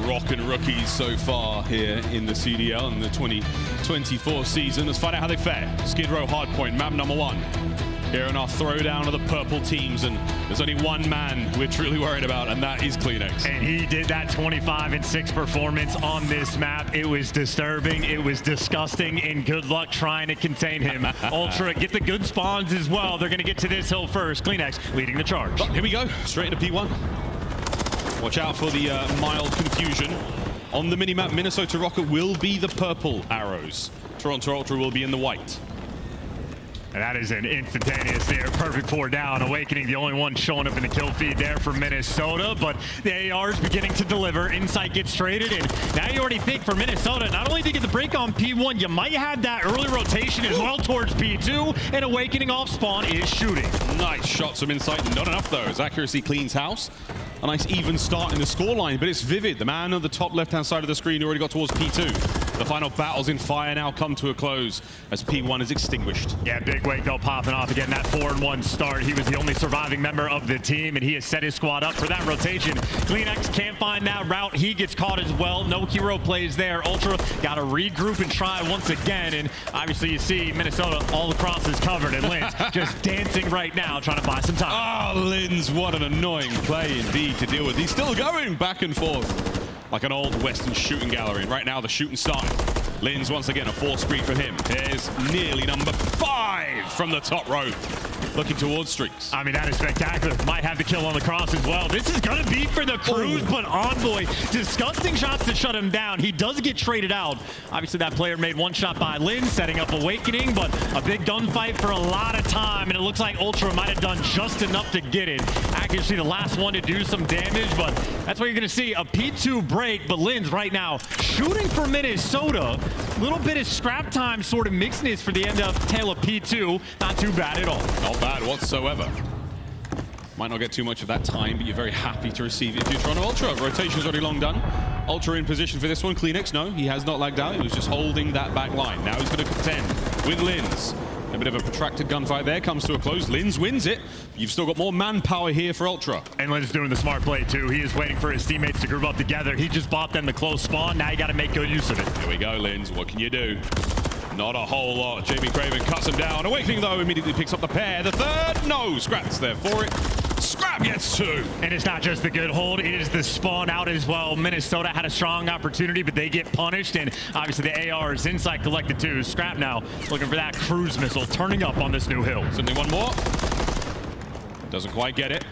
Rokkr and rookies so far here in the CDL in the 2024 season. Let's find out how they fare. Skid Row hardpoint, map number 1. Here in our throwdown of the purple teams, and there's only one man we're truly worried about, and that is CleanX. And he did that 25-6 performance on this map. It was disturbing, it was disgusting, and good luck trying to contain him. Ultra get the good spawns as well. They're gonna get to this hill first. CleanX leading the charge. Oh, here we go, straight into P1. Watch out for the mild confusion. On the minimap, Minnesota Rokkr will be the purple arrows. Toronto Ultra will be in the white. And that is an instantaneous there. Perfect 4 down. Owakening, the only one showing up in the kill feed there for Minnesota. But the AR is beginning to deliver. Insight gets traded. And now you already think for Minnesota, not only to get the break on P1, you might have that early rotation as well towards P2. And Owakening off spawn is shooting. Nice shots from Insight. Not enough, though, as accuracy cleans house. A nice even start in the scoreline, but it's Vivid, the man on the top left-hand side of the screen, already got towards P2. The final battles in fire now come to a close as P1 is extinguished. Yeah, big wake though popping off again. That 4-1 start. He was the only surviving member of the team, and he has set his squad up for that rotation. CleanX can't find that route. He gets caught as well. No hero plays there. Ultra got to regroup and try once again, and obviously you see Minnesota all across is covered, and Lynz just dancing right now, trying to buy some time. Oh, Lynz, what an annoying play indeed to deal with. He's still going back and forth like an old Western shooting gallery. Right now, the shooting started. Lynz, once again, a 4-screen from him. Here's nearly number 5 from the top row. Looking towards streaks. I mean, that is spectacular. Might have the kill on the cross as well. This is going to be for the Cruise, but Envoy, disgusting shots to shut him down. He does get traded out. Obviously, that player made one shot by Lynz, setting up Owakening, but a big gunfight for a lot of time, and it looks like Ultra might have done just enough to get it. Accuracy, the last one to do some damage, but that's what you're going to see. A P2 break, but Lynz right now shooting for Minnesota. Little bit of scrap time sort of mixedness for the end of tail of P2. Not too bad at all. Not bad whatsoever. Might not get too much of that time, but you're very happy to receive it. Toronto Ultra, rotation's already long done. Ultra in position for this one. CleanX, no, he has not lagged out. He was just holding that back line. Now he's going to contend with Lynz. A bit of a protracted gunfight there, comes to a close. Lynz wins it. You've still got more manpower here for Ultra. And Lynz doing the smart play too. He is waiting for his teammates to group up together. He just bought them the close spawn. Now you got to make good use of it. Here we go, Lynz. What can you do? Not a whole lot. Jamie Craven cuts him down. Awakening, though, immediately picks up the pair. The third, no. Scrap's there for it. Scrap gets 2. And it's not just the good hold, it is the spawn out as well. Minnesota had a strong opportunity, but they get punished, and obviously the ARs Insight collected 2. Scrap now looking for that cruise missile, turning up on this new hill. Simply one more. Doesn't quite get it.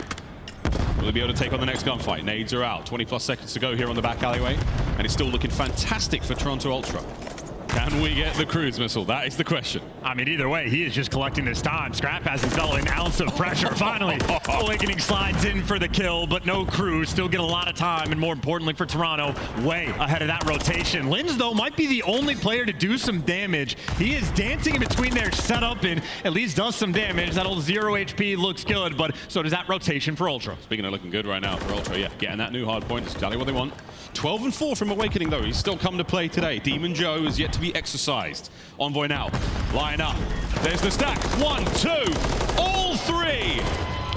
Will he be able to take on the next gunfight? Nades are out. 20+ seconds to go here on the back alleyway, and it's still looking fantastic for Toronto Ultra. Can we get the cruise missile? That is the question. I mean, either way, he is just collecting this time. Scrap hasn't felt an ounce of pressure. Finally, Owakening slides in for the kill, but no cruise. Still get a lot of time, and more importantly for Toronto, way ahead of that rotation. Lynz, though, might be the only player to do some damage. He is dancing in between their setup and at least does some damage. That old 0 HP looks good, but so does that rotation for Ultra. Speaking of looking good right now for Ultra, yeah, getting that new hard point is exactly what they want. 12-4 from Owakening, though. He's still come to play today. Demon Joe is yet to be exercised. Envoy now. Line up. There's the stack. 1, 2, all 3.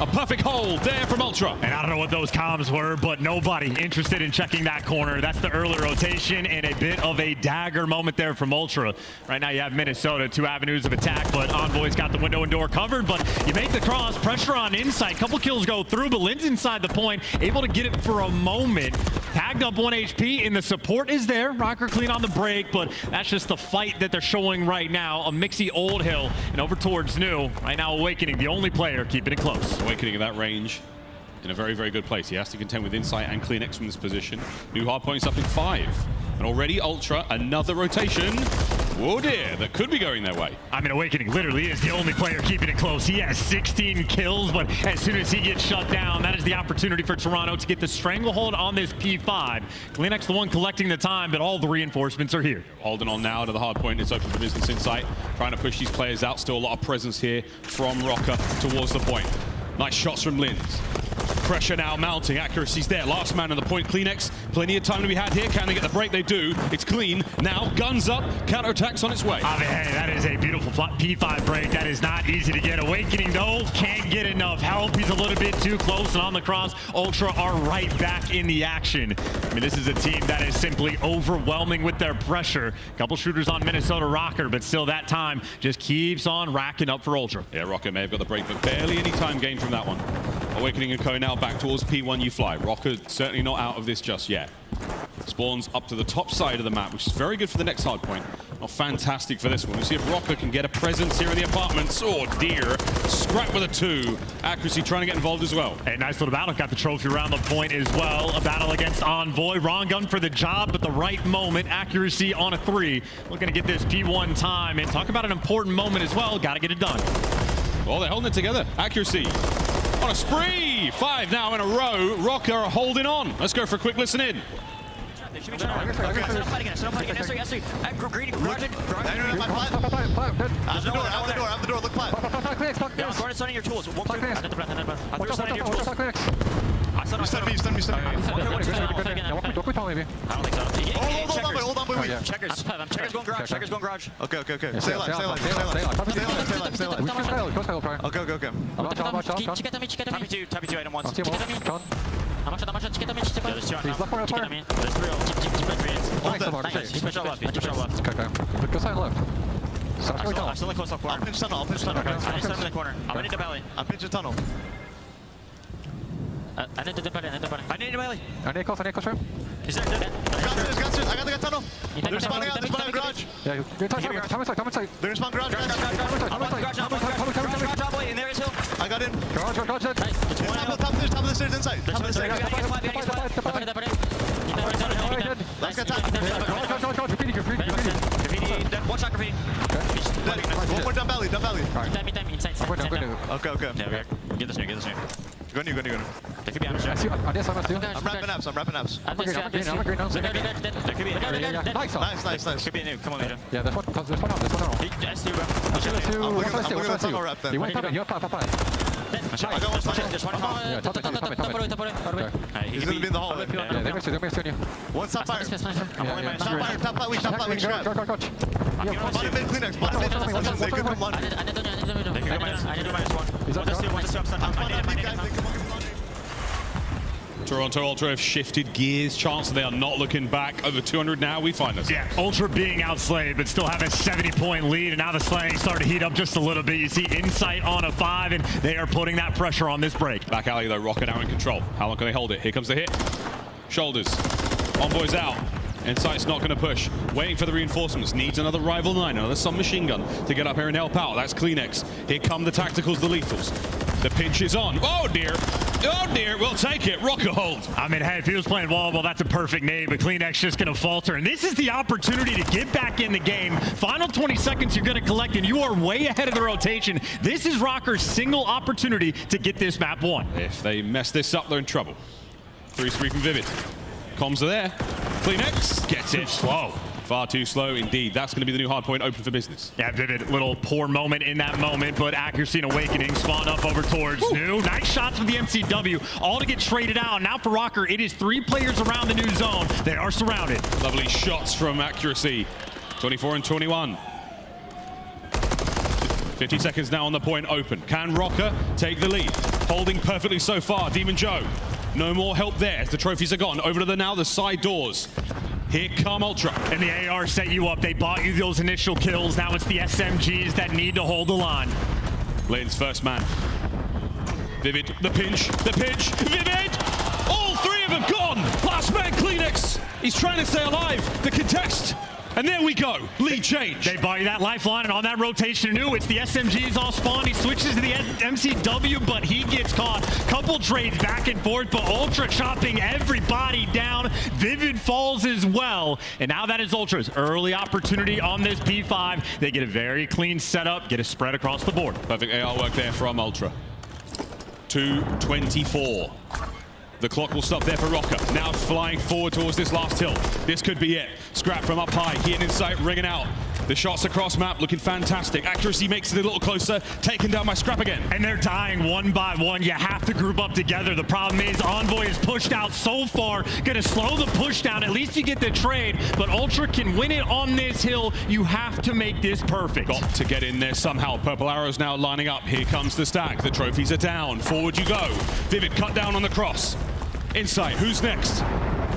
A perfect hold there from Ultra. And I don't know what those comms were, but nobody interested in checking that corner. That's the early rotation and a bit of a dagger moment there from Ultra. Right now you have Minnesota, 2 avenues of attack, but Envoy's got the window and door covered, but you make the cross, pressure on Insight. Couple kills go through, but Lynz inside the point, able to get it for a moment. Tagged up 1 HP, and the support is there. Røkkr clean on the break, but that's just the fight that they're showing right now. A mixy old hill and over towards new. Right now Owakening, the only player keeping it close. Awakening at that range in a very, very good place. He has to contend with Insight and CleanX from this position. New hard points up in 5. And already Ultra, another rotation. Oh dear, that could be going their way. I mean, Owakening literally is the only player keeping it close. He has 16 kills, but as soon as he gets shut down, that is the opportunity for Toronto to get the stranglehold on this P5. CleanX the one collecting the time, but all the reinforcements are here. Holding on now to the hard point. It's open for business Insight. Trying to push these players out. Still a lot of presence here from Røkkr towards the point. Nice shots from Lynz. Pressure now mounting, accuracy's there. Last man on the point, CleanX. Plenty of time to be had here. Can they get the break? They do. It's clean. Now, guns up. Counterattack's on its way. I mean, hey, that is a beautiful P5 break. That is not easy to get. Awakening, though, can't get enough help. He's a little bit too close, and on the cross, Ultra are right back in the action. I mean, this is a team that is simply overwhelming with their pressure. Couple shooters on Minnesota Rokkr, but still that time just keeps on racking up for Ultra. Yeah, Røkkr may have got the break, but barely any time gained from that one. Awakening and Co now back towards P1 you fly. Røkkr certainly not out of this just yet. Spawns up to the top side of the map, which is very good for the next hard point. Not fantastic for this one. We'll see if Røkkr can get a presence here in the apartments. Oh dear. Scrap with a 2. Accuracy trying to get involved as well. A nice little battle. Got the trophy around the point as well. A battle against Envoy. Wrong gun for the job, but the right moment. Accuracy on a 3. Looking to get this P1 time. And talk about an important moment as well. Got to get it done. Well, they're holding it together. Accuracy on a spree. 5 now in a row. Røkkr are holding on. Let's go for a quick listen in. They should be trying to fight again. S3. Greedy, garage. Out the door, look flat. Yeah, guard is on your tools. Walk through. Under the breath. Under the your tools. Stun me. I don't think so. Hold on, wait. Checkers. Checkers going garage. Okay. Stay alive. Okay. Tappy 2, item 1. There's 3. Special left. I'm still in close up corner. I'll pinch tunnel. I need to in the corner. I'm in the belly. I'm pinching tunnel. I need the belly. He's there. Got I got the tunnel. They're responding out garage. They're They're garage. In there is hill. I got in. Nice. Top of the stairs inside. Top of the stairs. Let's get top. One shot graffiti. One more down valley. Inside. Okay. Yeah, get this near. Go new. They could be on the shot. I'm wrapping apps. There could be Nice. Could be new. Come on, Major. Yeah, there's one S2, I'm looking at tunnel wrap then. You went top. I got one tunnel. There's one He's gonna be in the hallway. Yeah, they missed you. One top fire. Top flat, we scrap. Go. Bottom mid, CleanX. They could come London. They could go -1. Toronto Ultra have shifted gears. Chance they are not looking back. Over 200 now, we find us. Yeah, Ultra being outslayed, but still have a 70-point lead, and now the slaying starting to heat up just a little bit. You see Insight on a 5, and they are putting that pressure on this break. Back alley though, Røkkr now in control. How long can they hold it? Here comes the hit. Shoulders. Envoy's out. Insight's not going to push. Waiting for the reinforcements. Needs another rival 9, another submachine gun to get up here and help out. That's CleanX. Here come the tacticals, the lethals. The pinch is on. Oh dear. We'll take it. Røkkr hold. I mean, hey, if he was playing volleyball, that's a perfect name, but CleanX just going to falter. And this is the opportunity to get back in the game. Final 20 seconds you're going to collect, and you are way ahead of the rotation. This is Røkkr's single opportunity to get this map won. If they mess this up, they're in trouble. 3-3 from Vivid. Comms are there. CleanX gets it. Slow. Far too slow indeed. That's going to be the new hard point open for business. Yeah, Vivid, little poor moment in that moment, but accuracy and Awakening spawned up over towards New. Nice shots with the MCW, all to get traded out. Now for Røkkr, it is 3 players around the new zone. They are surrounded. Lovely shots from accuracy. 24 and 21. 50 seconds now on the point open. Can Røkkr take the lead? Holding perfectly so far. Demon Joe. No more help there as the trophies are gone. Over to the side doors. Here come Ultra. And the AR set you up. They bought you those initial kills. Now it's the SMGs that need to hold the line. Lynz first man. Vivid, the pinch. Vivid! All 3 of them gone! Last man, CleanX. He's trying to stay alive. The contest. And there we go. Lead change. They buy you that lifeline, and on that rotation New, it's the SMGs all spawn. He switches to the MCW, but he gets caught. Couple trades back and forth, but Ultra chopping everybody down. Vivid falls as well. And now that is Ultra's early opportunity on this P5. They get a very clean setup, get a spread across the board. Perfect AR work there from Ultra. 2:24. The clock will stop there for Røkkr. Now flying forward towards this last hill. This could be it. Scrap from up high. He and Insight ringing out. The shots across map looking fantastic. Accuracy makes it a little closer. Taken down by Scrap again. And they're dying one by one. You have to group up together. The problem is Envoy is pushed out so far. Gonna slow the push down. At least you get the trade. But Ultra can win it on this hill. You have to make this perfect. Got to get in there somehow. Purple arrows now lining up. Here comes the stack. The trophies are down. Forward you go. Vivid cut down on the cross. Insight, who's next?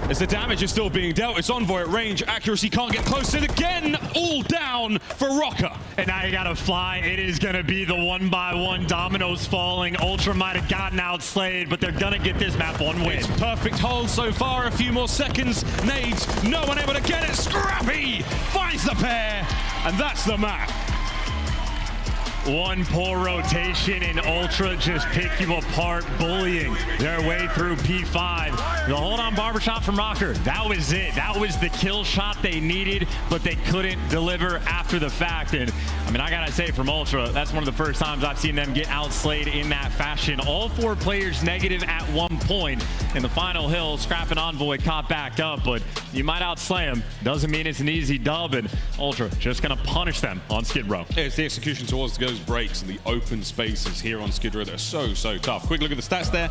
As the damage is still being dealt, it's Envoy at range. Accuracy can't get close. And again, all down for Røkkr. And now you gotta fly. It is gonna be the one by one dominoes falling. Ultra might have gotten outslayed, but they're gonna get this map one win. It's perfect hold so far. A few more seconds. Nades, no one able to get it. Scrappy finds the pair, and that's the map. One poor rotation and Ultra just pick you apart, bullying their way through P5. The hold on barbershop from Røkkr, that was it. That was the kill shot they needed, but they couldn't deliver after the fact. And I mean, I gotta say from Ultra, that's one of the first times I've seen them get outslayed in that fashion. All 4 players negative at one point. In the final hill, Scrap and Envoy caught back up, but you might outslay them. Doesn't mean it's an easy dub, and Ultra just gonna punish them on Skid Row. It's the execution towards those breaks and the open spaces here on Skid Row that are so tough. Quick look at the stats there.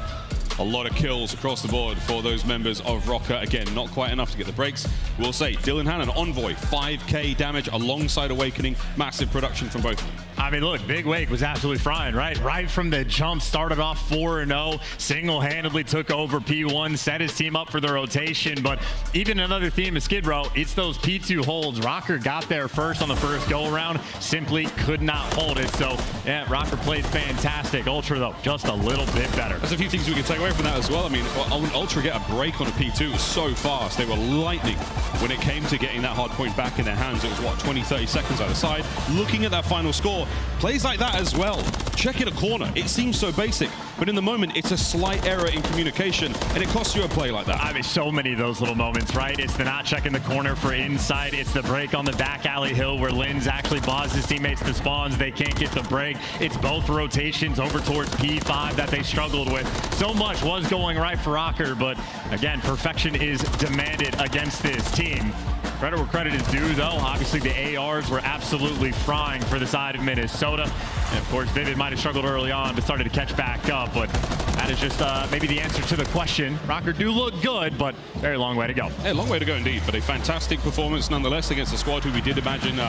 A lot of kills across the board for those members of Røkkr. Again, not quite enough to get the breaks. We'll say Dylan Han and Envoy, 5k damage alongside Awakening. Massive production from both of them. I mean, look, Big Wake was absolutely frying, right? Right from the jump, started off 4-0, single-handedly took over P1, set his team up for the rotation. But even another theme of Skid Row, it's those P2 holds. Røkkr got there first on the first go-around, simply could not hold it. So, yeah, Røkkr played fantastic. Ultra, though, just a little bit better. There's a few things we can take away from that as well. I mean, Ultra get a break on a P2 so fast. They were lightning when it came to getting that hard point back in their hands. It was, what, 20, 30 seconds either side. Looking at that final score, plays like that as well. Checking a corner. It seems so basic, but in the moment, it's a slight error in communication, and it costs you a play like that. I mean, so many of those little moments, right? It's the not checking the corner for inside. It's the break on the back alley hill where Lynz actually buys his teammates the spawns. They can't get the break. It's both rotations over towards P5 that they struggled with. So much was going right for Røkkr, but again, perfection is demanded against this team. Credit where credit is due, though. Obviously, the ARs were absolutely frying for the side of Minnesota. And of course, Vivid might have struggled early on, but started to catch back up. But that is just maybe the answer to the question. Røkkr do look good, but very long way to go. Yeah, long way to go indeed, but a fantastic performance nonetheless against a squad who we did imagine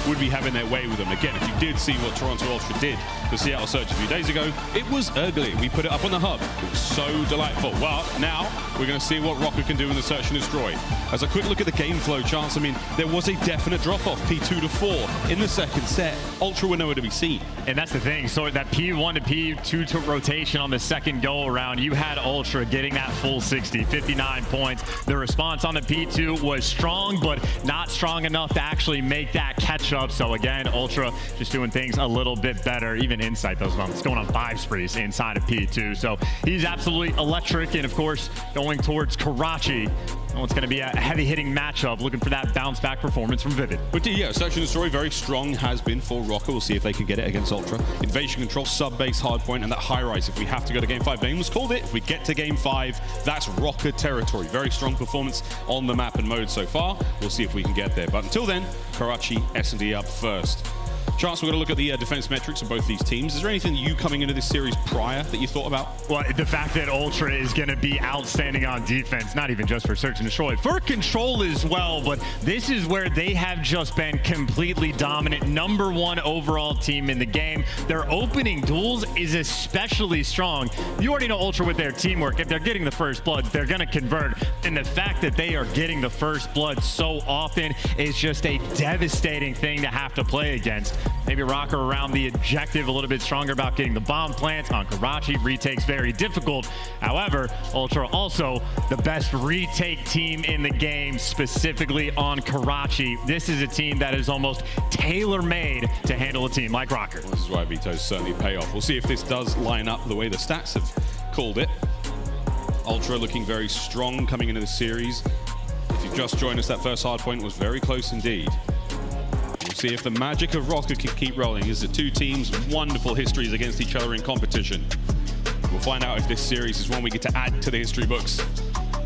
would be having their way with them. Again, if you did see what Toronto Ultra did to Seattle Surge a few days ago, it was ugly. We put it up on the hub. It was so delightful. Well, now we're going to see what Røkkr can do in the Search and Destroy. As a quick look at the game flow charts, I mean, there was a definite drop-off, P2 to 4 in the second set. Ultra were nowhere to be seen. And that's the thing, so that P1 to P2 to rotation on the second go-around, you had Ultra getting that full 60, 59 points. The response on the P2 was strong, but not strong enough to actually make that catch-up. So again, Ultra just doing things a little bit better. Even Insight, those moments, going on 5 sprees inside of P2. So he's absolutely electric, and of course, going towards Karachi. Oh, it's going to be a heavy-hitting matchup, looking for that bounce-back performance from Vivid. But yeah, Search and Destroy very strong has been for Røkkr. We'll see if they can get it against Ultra. Invasion Control, sub-base, hardpoint, and that high-rise. If we have to go to Game 5, Bane's called it. If we get to Game 5, that's Røkkr territory. Very strong performance on the map and mode so far. We'll see if we can get there. But until then, Karachi, S&D up first. Chance, we're going to look at the defense metrics of both these teams. Is there anything you coming into this series prior that you thought about? Well, the fact that Ultra is going to be outstanding on defense, not even just for Search and Destroy, for Control as well, but this is where they have just been completely dominant. #1 overall team in the game. Their opening duels is especially strong. You already know Ultra with their teamwork. If they're getting the first bloods, they're going to convert. And the fact that they are getting the first blood so often is just a devastating thing to have to play against. Maybe Røkkr around the objective a little bit stronger about getting the bomb plants on Karachi. Retakes very difficult. However, Ultra also the best retake team in the game, specifically on Karachi. This is a team that is almost tailor-made to handle a team like Røkkr. This is why Vito's certainly pay off. We'll see if this does line up the way the stats have called it. Ultra looking very strong coming into the series. If you've just joined us, that first hard point was very close indeed. We'll see if the magic of Røkkr can keep rolling. As the two teams, wonderful histories against each other in competition. We'll find out if this series is one we get to add to the history books.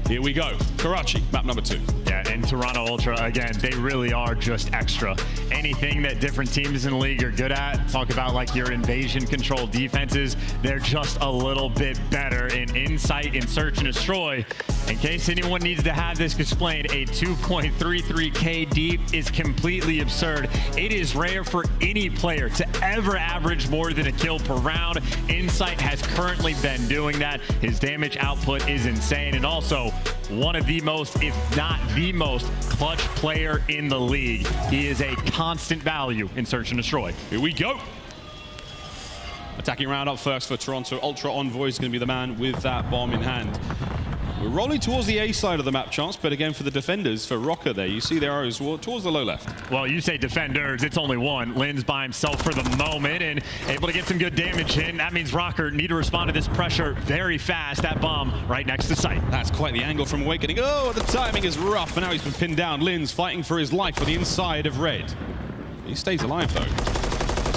Here we go. Karachi, map number 2. Yeah, and Toronto Ultra, again, they really are just extra. Anything that different teams in the league are good at, talk about like your invasion control defenses, they're just a little bit better in insight and search and destroy. In case anyone needs to have this explained, a 2.33k deep is completely absurd. It is rare for any player to ever average more than a kill per round. Insight has currently been doing that. His damage output is insane, and also one of the most, if not the most, clutch player in the league. He is a constant value in search and destroy. Here we go. Attacking round up first for Toronto. Ultra Envoy is going to be the man with that bomb in hand. We're rolling towards the A side of the map, Chance, but again for the defenders, for Røkkr there, you see the arrows towards the low left. Well, you say defenders, it's only one. Lynz by himself for the moment and able to get some good damage in. That means Røkkr need to respond to this pressure very fast. That bomb right next to sight. That's quite the angle from Awakening. Oh, the timing is rough, and now he's been pinned down. Lynz fighting for his life on the inside of red. He stays alive, though.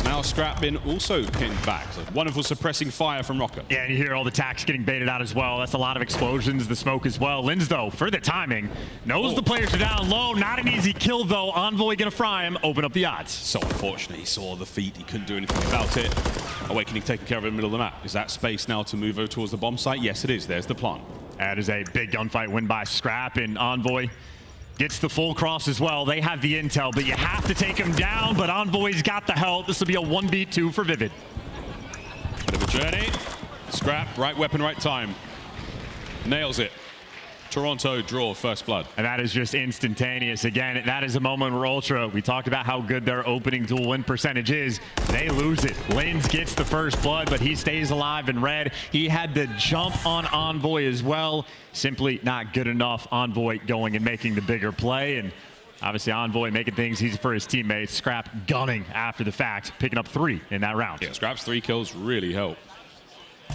Now Scrap been also pinned back. So wonderful suppressing fire from Røkkr. Yeah, and you hear all the tacks getting baited out as well. That's a lot of explosions, the smoke as well. Lynz, though, for the timing, knows the players are down low. Not an easy kill, though. Envoy gonna fry him, open up the odds. So unfortunate, he saw the feet. He couldn't do anything about it. Awakening taking care of it in the middle of the map. Is that space now to move over towards the bomb site? Yes, it is. There's the plant. That is a big gunfight win by Scrap, and Envoy gets the full cross as well. They have the intel, but you have to take him down, but Envoy's got the help. This will be a 1v2 for Vivid. Bit of a journey. Scrap, right weapon, right time. Nails it. Toronto draw first blood. And that is just instantaneous. Again, that is a moment where Ultra, we talked about how good their opening duel win percentage is. They lose it. Lynz gets the first blood, but he stays alive in red. He had the jump on Envoy as well. Simply not good enough. Envoy going and making the bigger play. And obviously Envoy making things easy for his teammates. Scrap gunning after the fact, picking up 3 in that round. Yeah, Scrap's 3 kills really help.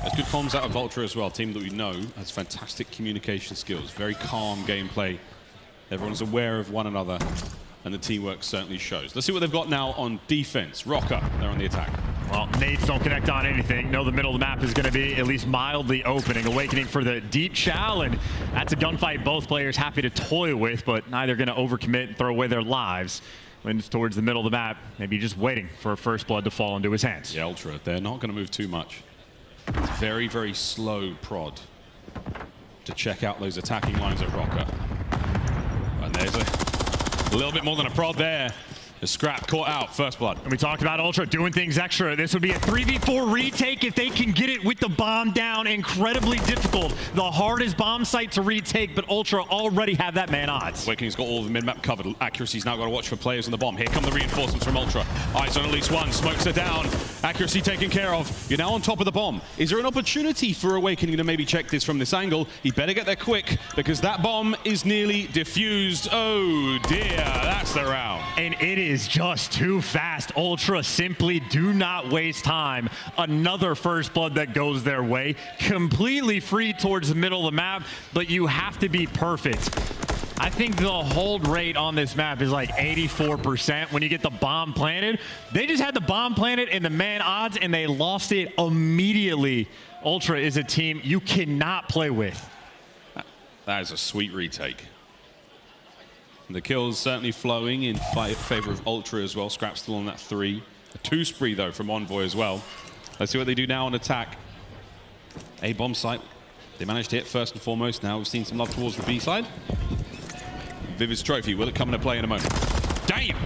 There's good comms out of Ultra as well, a team that we know has fantastic communication skills, very calm gameplay. Everyone's aware of one another, and the teamwork certainly shows. Let's see what they've got now on defense. Røkkr, they're on the attack. Well, nades don't connect on anything. No, the middle of the map is going to be at least mildly opening. Awakening for the deep chow, and that's a gunfight both players happy to toy with, but neither going to overcommit and throw away their lives. Lynz towards the middle of the map, maybe just waiting for a first blood to fall into his hands. Yeah, Ultra, they're not going to move too much. It's very, very slow prod to check out those attacking lines of Røkkr. And there's a little bit more than a prod there. The Scrap caught out, first blood. And we talked about Ultra doing things extra. This would be a 3v4 retake if they can get it with the bomb down. Incredibly difficult. The hardest bomb site to retake, but Ultra already have that man odds. Awakening's got all of the mid-map covered. Accuracy's now got to watch for players on the bomb. Here come the reinforcements from Ultra. Eyes on at least one, smokes are down. Accuracy taken care of. You're now on top of the bomb. Is there an opportunity for Awakening to maybe check this from this angle? He better get there quick, because that bomb is nearly diffused. Oh dear, that's the round. And it is just too fast. Ultra simply do not waste time. Another first blood that goes their way. Completely free towards the middle of the map, but you have to be perfect. I think the hold rate on this map is like 84% when you get the bomb planted. They just had the bomb planted and the man odds, and they lost it immediately. Ultra is a team you cannot play with. That is a sweet retake. The kills certainly flowing in favor of Ultra as well. Scrap still on that 3. A 2 spree though from Envoy as well. Let's see what they do now on attack. A bomb site. They managed to hit first and foremost. Now we've seen some love towards the B side. Vivid's trophy, will it come into play in a moment? Damn!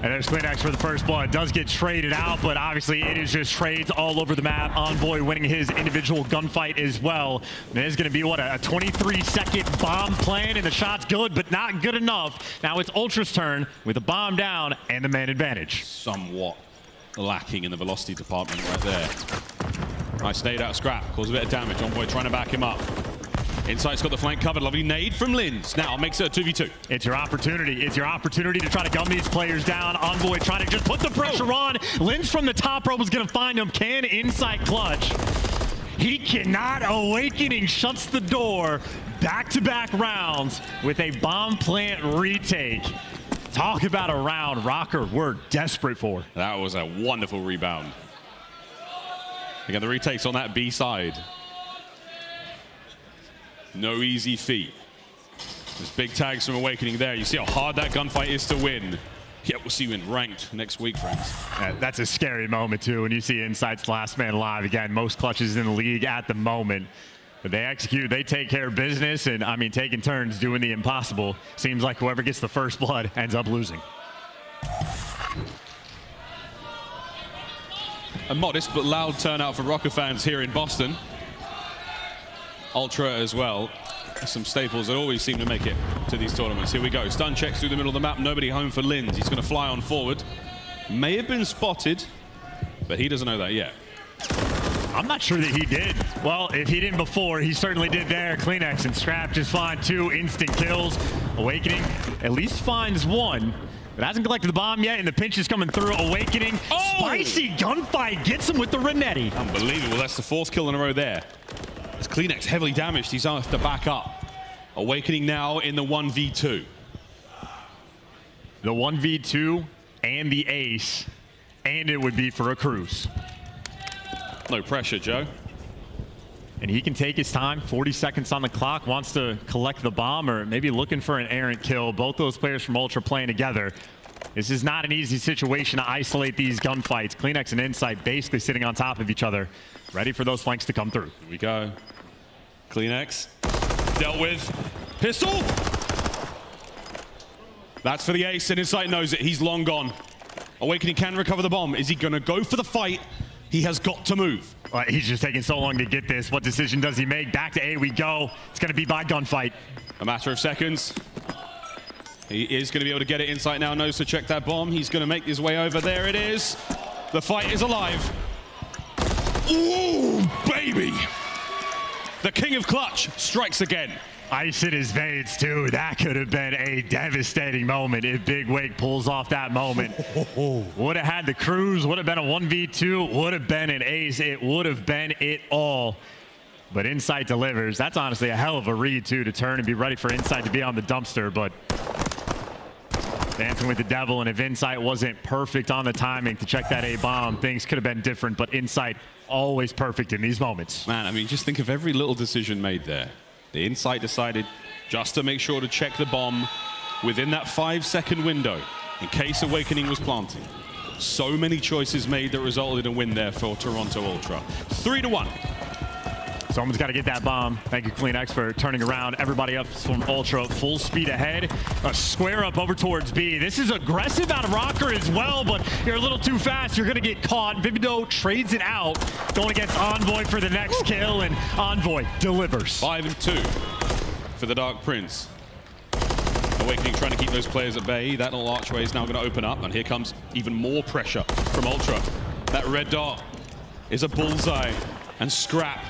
And there's X for the first blood. Does get traded out, but obviously it is just trades all over the map. Envoy winning his individual gunfight as well. And it is going to be, what, a 23-second bomb plan, and the shot's good, but not good enough. Now it's Ultra's turn with the bomb down and the man advantage. Somewhat lacking in the velocity department right there. Nice nade out of Scrap, causes a bit of damage. Envoy trying to back him up. Insight's got the flank covered. Lovely nade from Lynz. Now makes it a 2v2. It's your opportunity. It's your opportunity to try to gun these players down. Envoy trying to just put the pressure on. Lynz from the top row is going to find him. Can Insight clutch? He cannot. Awakening shuts the door. Back-to-back rounds with a bomb plant retake. Talk about a round Røkkr we're desperate for. That was a wonderful rebound. Again, the retakes on that B side. No easy feat. There's big tags from Owakening there. You see how hard that gunfight is to win. Yeah, we'll see you in ranked next week, friends. That's a scary moment, too, when you see Insight's last man alive. Again, most clutches in the league at the moment. But they execute, they take care of business, and, I mean, taking turns doing the impossible. Seems like whoever gets the first blood ends up losing. A modest but loud turnout for Røkkr fans here in Boston. Ultra as well. Some staples that always seem to make it to these tournaments. Here we go. Stun checks through the middle of the map. Nobody home for Lynz. He's going to fly on forward. May have been spotted, but he doesn't know that yet. I'm not sure that he did. Well, if he didn't before, he certainly did there. CleanX and Scrap just find 2 instant kills. Awakening at least finds 1. But hasn't collected the bomb yet, and the pinch is coming through. Awakening. Oh! Spicy gunfight gets him with the Renetti. Unbelievable. That's the 4th kill in a row there. As CleanX heavily damaged, he's off to back up. Awakening now in the 1v2. The 1v2 and the ace, and it would be for a cruise. No pressure, Joe. And he can take his time, 40 seconds on the clock, wants to collect the bomb or maybe looking for an errant kill. Both those players from Ultra playing together. This is not an easy situation to isolate these gunfights. CleanX and Insight basically sitting on top of each other, ready for those flanks to come through. Here we go. CleanX dealt with. Pistol! That's for the ace, and Insight knows it. He's long gone. Awakening can recover the bomb. Is he going to go for the fight? He has got to move. He's just taking so long to get this. What decision does he make? Back to A we go. It's going to be by gunfight. A matter of seconds. He is going to be able to get it. Insight now knows to check that bomb. He's going to make his way over. There it is. The fight is alive. Ooh, baby. The king of clutch strikes again. Ice in his veins, too. That could have been a devastating moment if Big Wake pulls off that moment. Would have had the cruise, would have been a 1v2, would have been an ace. It would have been it all. But Insight delivers. That's honestly a hell of a read, too, to turn and be ready for Insight to be on the dumpster. But dancing with the devil, and if Insight wasn't perfect on the timing to check that A-bomb, things could have been different. But Insight always perfect in these moments. Man, I mean, just think of every little decision made there. The Insight decided just to make sure to check the bomb within that 5-second window in case Awakening was planting. So many choices made that resulted in a win there for Toronto Ultra. 3-1. Someone's got to get that bomb. Thank you, CleanX, for turning around. Everybody up from Ultra, full speed ahead. A square up over towards B. This is aggressive out of Røkkr as well, but you're a little too fast. You're going to get caught. Vivido trades it out, going against Envoy for the next kill, and Envoy delivers. 5-2 for the Dark Prince. Awakening trying to keep those players at bay. That little archway is now going to open up, and here comes even more pressure from Ultra. That red dot is a bullseye, and Scrap.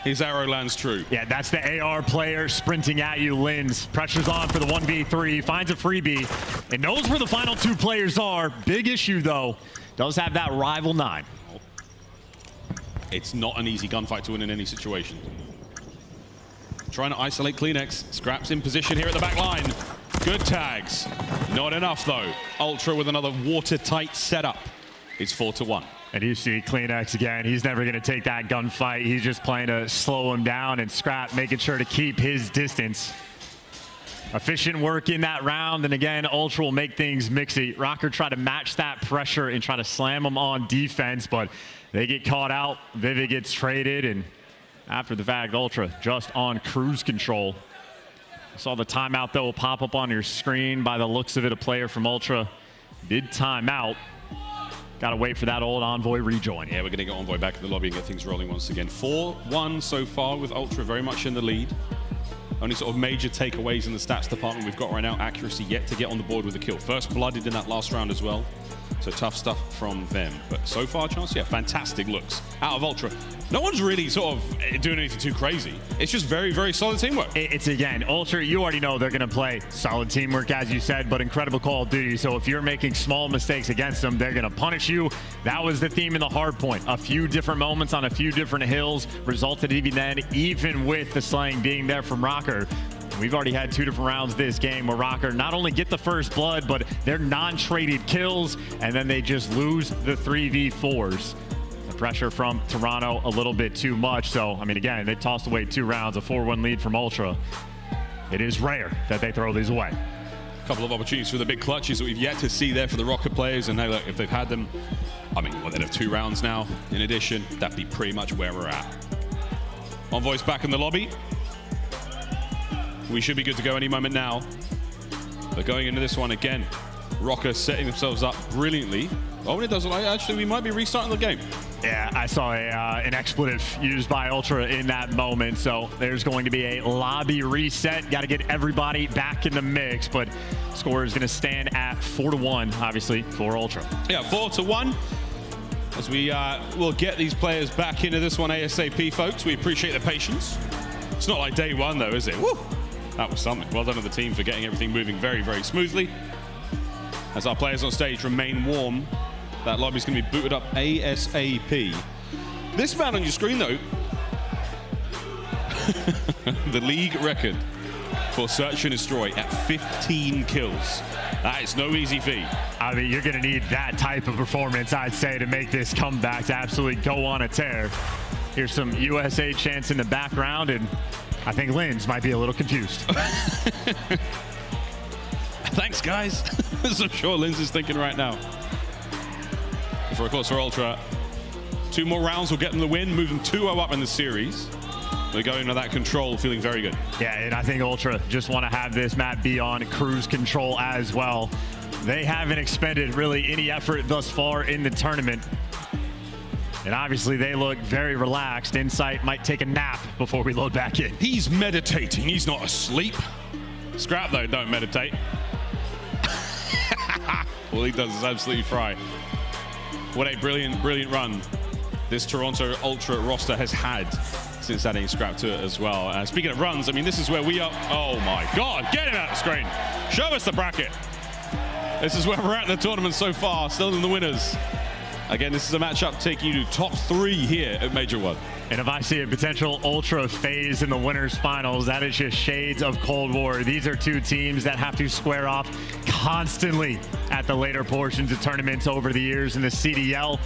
His arrow lands true. Yeah, that's the AR player sprinting at you, Lynz. Pressure's on for the 1v3, finds a freebie, and knows where the final 2 players are. Big issue, though. Does have that rival 9. It's not an easy gunfight to win in any situation. Trying to isolate CleanX. Scrap's in position here at the back line. Good tags. Not enough, though. Ultra with another watertight setup. It's 4-1. And you see CleanX again. He's never going to take that gunfight. He's just playing to slow him down, and Scrap making sure to keep his distance. Efficient work in that round, and again, Ultra will make things mixy. Røkkr try to match that pressure and try to slam him on defense, but they get caught out. Vivid gets traded, and after the fact, Ultra just on cruise control. I saw the timeout, though, will pop up on your screen. By the looks of it, a player from Ultra did time out. Got to wait for that old Envoy rejoin. Yeah, we're going to get Envoy back in the lobby and get things rolling once again. 4-1 so far with Ultra very much in the lead. Only sort of major takeaways in the stats department we've got right now. Accuracy yet to get on the board with a kill. First blooded in that last round as well. So tough stuff from them. But so far, Chance, yeah, fantastic looks out of Ultra. No one's really sort of doing anything too crazy. It's just very, very solid teamwork. It's, again, Ultra, you already know they're going to play solid teamwork, as you said, but incredible Call of Duty. So if you're making small mistakes against them, they're going to punish you. That was the theme in the hard point. A few different moments on a few different hills resulted even with the slaying being there from Røkkr. We've already had 2 different rounds this game where Røkkr not only get the first blood, but they're non-traded kills, and then they just lose the 3v4s. The pressure from Toronto a little bit too much. So, I mean, again, they tossed away 2 rounds, a 4-1 lead from Ultra. it is rare that they throw these away. A couple of opportunities for the big clutches that we've yet to see there for the Rokkr players, and hey, look, if they've had them, I mean, well, they'd have 2 rounds now. In addition, that'd be pretty much where we're at. Envoy's back in the lobby. We should be good to go any moment now. But going into this one again, Rokkr setting themselves up brilliantly. Oh, and it doesn't like, actually, we might be restarting the game. Yeah, I saw an expletive used by Ultra in that moment, so there's going to be a lobby reset. Got to get everybody back in the mix, but score is going to stand at 4-1, obviously, for Ultra. Yeah, 4-1. As we will get these players back into this one ASAP, folks. We appreciate the patience. It's not like day one, though, is it? Woo! That was something. Well done to the team for getting everything moving very, very smoothly. As our players on stage remain warm, that lobby's going to be booted up ASAP. This man on your screen, though, the league record for search and destroy at 15 kills. That is no easy feat. I mean, you're going to need that type of performance, I'd say, to make this comeback to absolutely go on a tear. Here's some USA chants in the background, and I think Lynz might be a little confused. Thanks, guys. As I'm sure Lynz is thinking right now. Of course, for Ultra, 2 more rounds will get them the win, move them 2-0 up in the series. They're going into that control, feeling very good. Yeah, and I think Ultra just want to have this map be on cruise control as well. They haven't expended really any effort thus far in the tournament. And obviously they look very relaxed. Insight might take a nap before we load back in. He's meditating, he's not asleep. Scrap though, don't meditate. All he does is absolutely fry. What a brilliant, brilliant run this Toronto Ultra roster has had since adding Scrap to it as well. Speaking of runs, I mean, this is where we are. Oh my God, get him out of the screen. Show us the bracket. This is where we're at in the tournament so far, still in the winners. Again, this is a matchup taking you to top 3 here at Major 1. And if I see a potential Ultra FaZe in the winners finals, that is just shades of Cold War. These are 2 teams that have to square off constantly at the later portions of tournaments over the years in the CDL.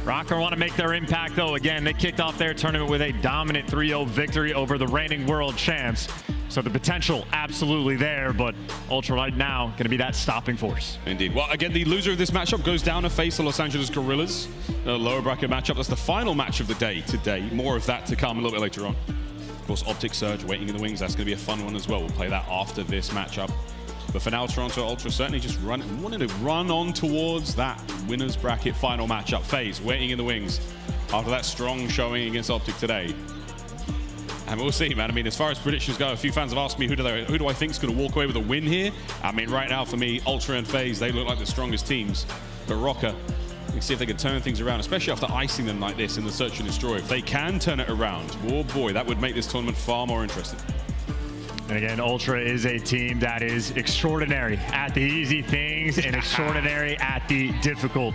Rokkr want to make their impact, though. Again, they kicked off their tournament with a dominant 3-0 victory over the reigning world champs. So the potential absolutely there, but Ultra right now going to be that stopping force. Indeed. Well, again, the loser of this matchup goes down to face the Los Angeles Guerrillas. A lower bracket matchup. That's the final match of the day today. More of that to come a little bit later on. Of course, OpTic Surge waiting in the wings. That's going to be a fun one as well. We'll play that after this matchup. But for now, Toronto Ultra certainly just wanted to run on towards that winners bracket final matchup. FaZe waiting in the wings after that strong showing against OpTic today. And we'll see, man. I mean, as far as predictions go, a few fans have asked me who do I think is going to walk away with a win here. I mean, right now for me, Ultra and FaZe, they look like the strongest teams. But Rokkr, we can see if they can turn things around, especially after icing them like this in the search and destroy. If they can turn it around, oh boy, that would make this tournament far more interesting. And again, Ultra is a team that is extraordinary at the easy things and extraordinary at the difficult.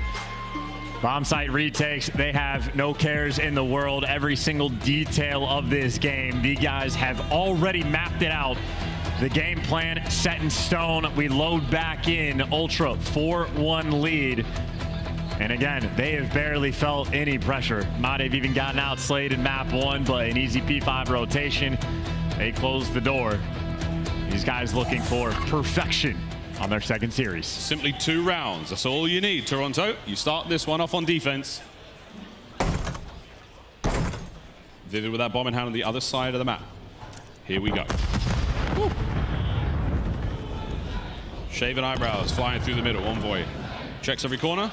Bomb site retakes, they have no cares in the world. Every single detail of this game, the guys have already mapped it out. The game plan set in stone. We load back in. Ultra 4-1 lead. And again, they have barely felt any pressure. Might have even gotten outslayed in map 1, but an easy P5 rotation. They closed the door. These guys looking for perfection on their second series. Simply 2 rounds. That's all you need, Toronto. You start this one off on defense. Vivid with that bomb in hand on the other side of the map. Here we go. Woo. Shaven eyebrows flying through the middle. Envoy checks every corner.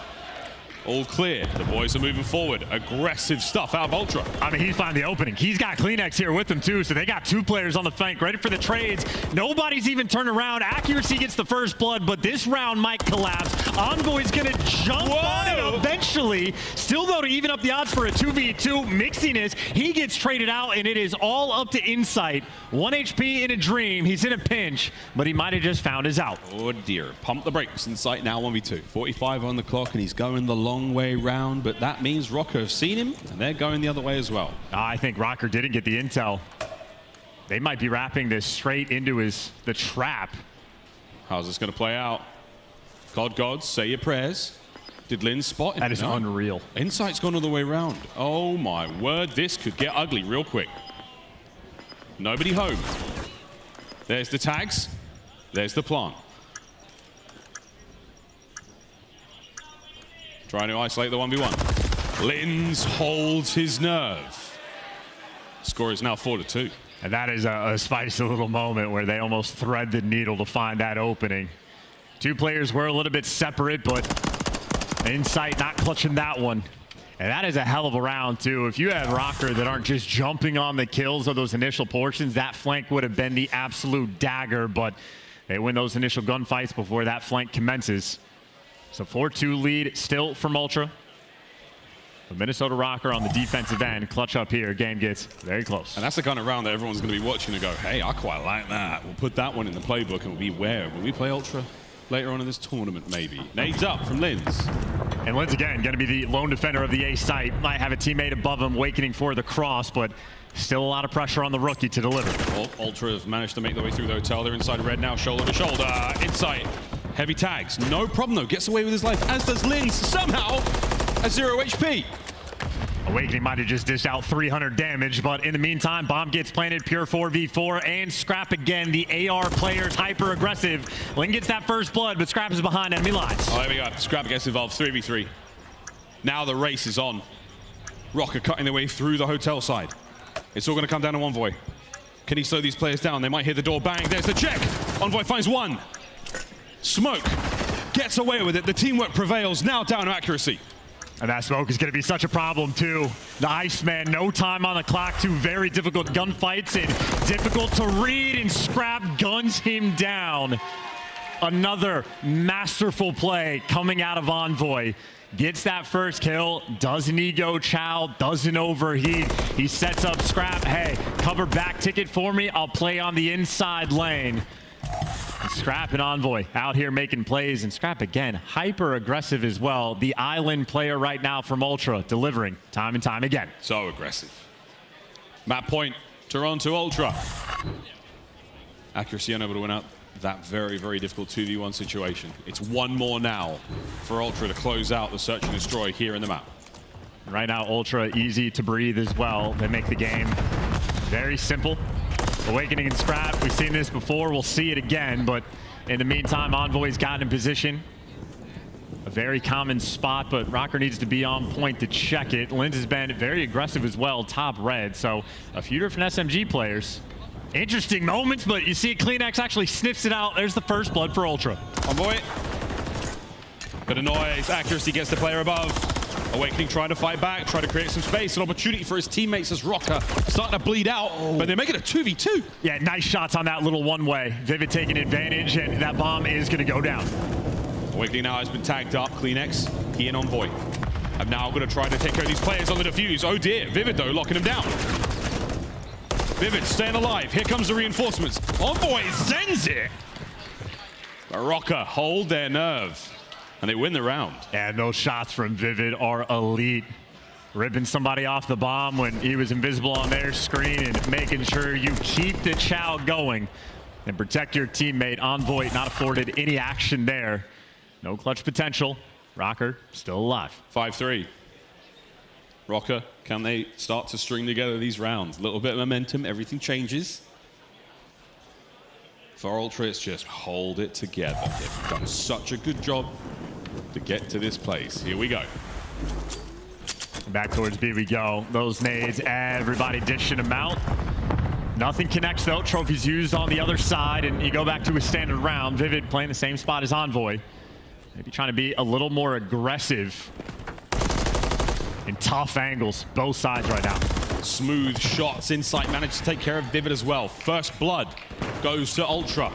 All clear. The boys are moving forward. Aggressive stuff out of Ultra. I mean, he's finding the opening. He's got Kleenex here with him, too, so they got 2 players on the flank ready for the trades. Nobody's even turned around. Accuracy gets the first blood, but this round might collapse. Envoy's going to jump on it eventually. Still, though, to even up the odds for a 2v2 mixiness, he gets traded out, and it is all up to Insight. 1 HP in a dream. He's in a pinch, but he might have just found his out. Oh, dear. Pump the brakes. Insight now 1v2. 45 on the clock, and he's going the long way round, but that means Rokkr have seen him, and they're going the other way as well. I think Rokkr didn't get the intel. They might be wrapping this straight into the trap. How's this going to play out? Gods, say your prayers. Did Lynz spot him? That is unreal. Insight's gone all the way around. Oh my word, this could get ugly real quick. Nobody home. There's the tags. There's the plant. Trying to isolate the 1v1. Lynz holds his nerve. Score is now 4-2. And that is a spicy little moment where they almost thread the needle to find that opening. Two players were a little bit separate, but Insight not clutching that one. And that is a hell of a round, too. If you have Røkkr that aren't just jumping on the kills of those initial portions, that flank would have been the absolute dagger, but they win those initial gunfights before that flank commences. So 4-2 lead still from Ultra. But Minnesota Rokkr on the defensive end, clutch up here, game gets very close. And that's the kind of round that everyone's going to be watching and go, hey, I quite like that. We'll put that one in the playbook and we'll be aware when we play Ultra later on in this tournament, maybe. Nades up from Lynz. And Lynz again, going to be the lone defender of the A site. Might have a teammate above him, Awakening for the cross, but still a lot of pressure on the rookie to deliver. Well, Ultra have managed to make their way through the hotel. They're inside red now, shoulder to shoulder. Insight, heavy tags. No problem though, gets away with his life, as does Lynz, somehow at 0 HP. Awakening might have just dished out 300 damage, but in the meantime, bomb gets planted, pure 4v4, and Scrap again, the AR players hyper aggressive. Lynn gets that first blood, but Scrap is behind enemy lines. Oh, there we go. Scrap gets involved, 3v3. Now the race is on. Røkkr cutting their way through the hotel side. It's all going to come down to Envoy. Can he slow these players down? They might hear the door bang. There's the check. Envoy finds one. Smoke gets away with it. The teamwork prevails. Now down to accuracy. And that smoke is going to be such a problem, too. The Iceman, no time on the clock. Two very difficult gunfights and difficult to read, and Scrap guns him down. Another masterful play coming out of Envoy. Gets that first kill, doesn't ego chow, doesn't overheat. He sets up Scrap. Hey, cover back ticket for me. I'll play on the inside lane. Scrap and Envoy out here making plays, and Scrap again hyper aggressive as well. The island player right now from Ultra, delivering time and time again. So aggressive. Map point, Toronto Ultra. Accuracy unable to win out that very, very difficult 2v1 situation. It's one more now for Ultra to close out the search and destroy here in the map. Right now, Ultra easy to breathe as well. They make the game very simple. Awakening and Scrap, we've seen this before, we'll see it again, but in the meantime, Envoy's gotten in position. A very common spot, but Røkkr needs to be on point to check it. Lynz has been very aggressive as well, top red, so a few different SMG players. Interesting moments, but you see CleanX actually sniffs it out. There's the first blood for Ultra. Envoy. Bit of noise, accuracy gets the player above. Awakening trying to fight back, trying to create some space, an opportunity for his teammates as Røkkr starting to bleed out, but they make it a 2v2. Yeah, nice shots on that little one-way. Vivid taking advantage, and that bomb is going to go down. Awakening now has been tagged up. CleanX, he and Envoy have now got to try to take care of these players on the defuse. Oh dear, Vivid though locking him down. Vivid staying alive. Here comes the reinforcements. Envoy sends it. But Røkkr hold their nerve. And they win the round. And those shots from Vivid are elite. Ripping somebody off the bomb when he was invisible on their screen and making sure you keep the chow going and protect your teammate. Envoy not afforded any action there. No clutch potential. Røkkr still alive. 5-3. Røkkr, can they start to string together these rounds? A little bit of momentum, everything changes. For Ultra, it's just hold it together. They've done such a good job to get to this place. Here we go. Back towards B we go. Those nades, everybody dishing them out. Nothing connects though. Trophies used on the other side, and you go back to a standard round. Vivid playing the same spot as Envoy. Maybe trying to be a little more aggressive in tough angles, both sides right now. Smooth shots. Insight managed to take care of Vivid as well. First blood goes to Ultra.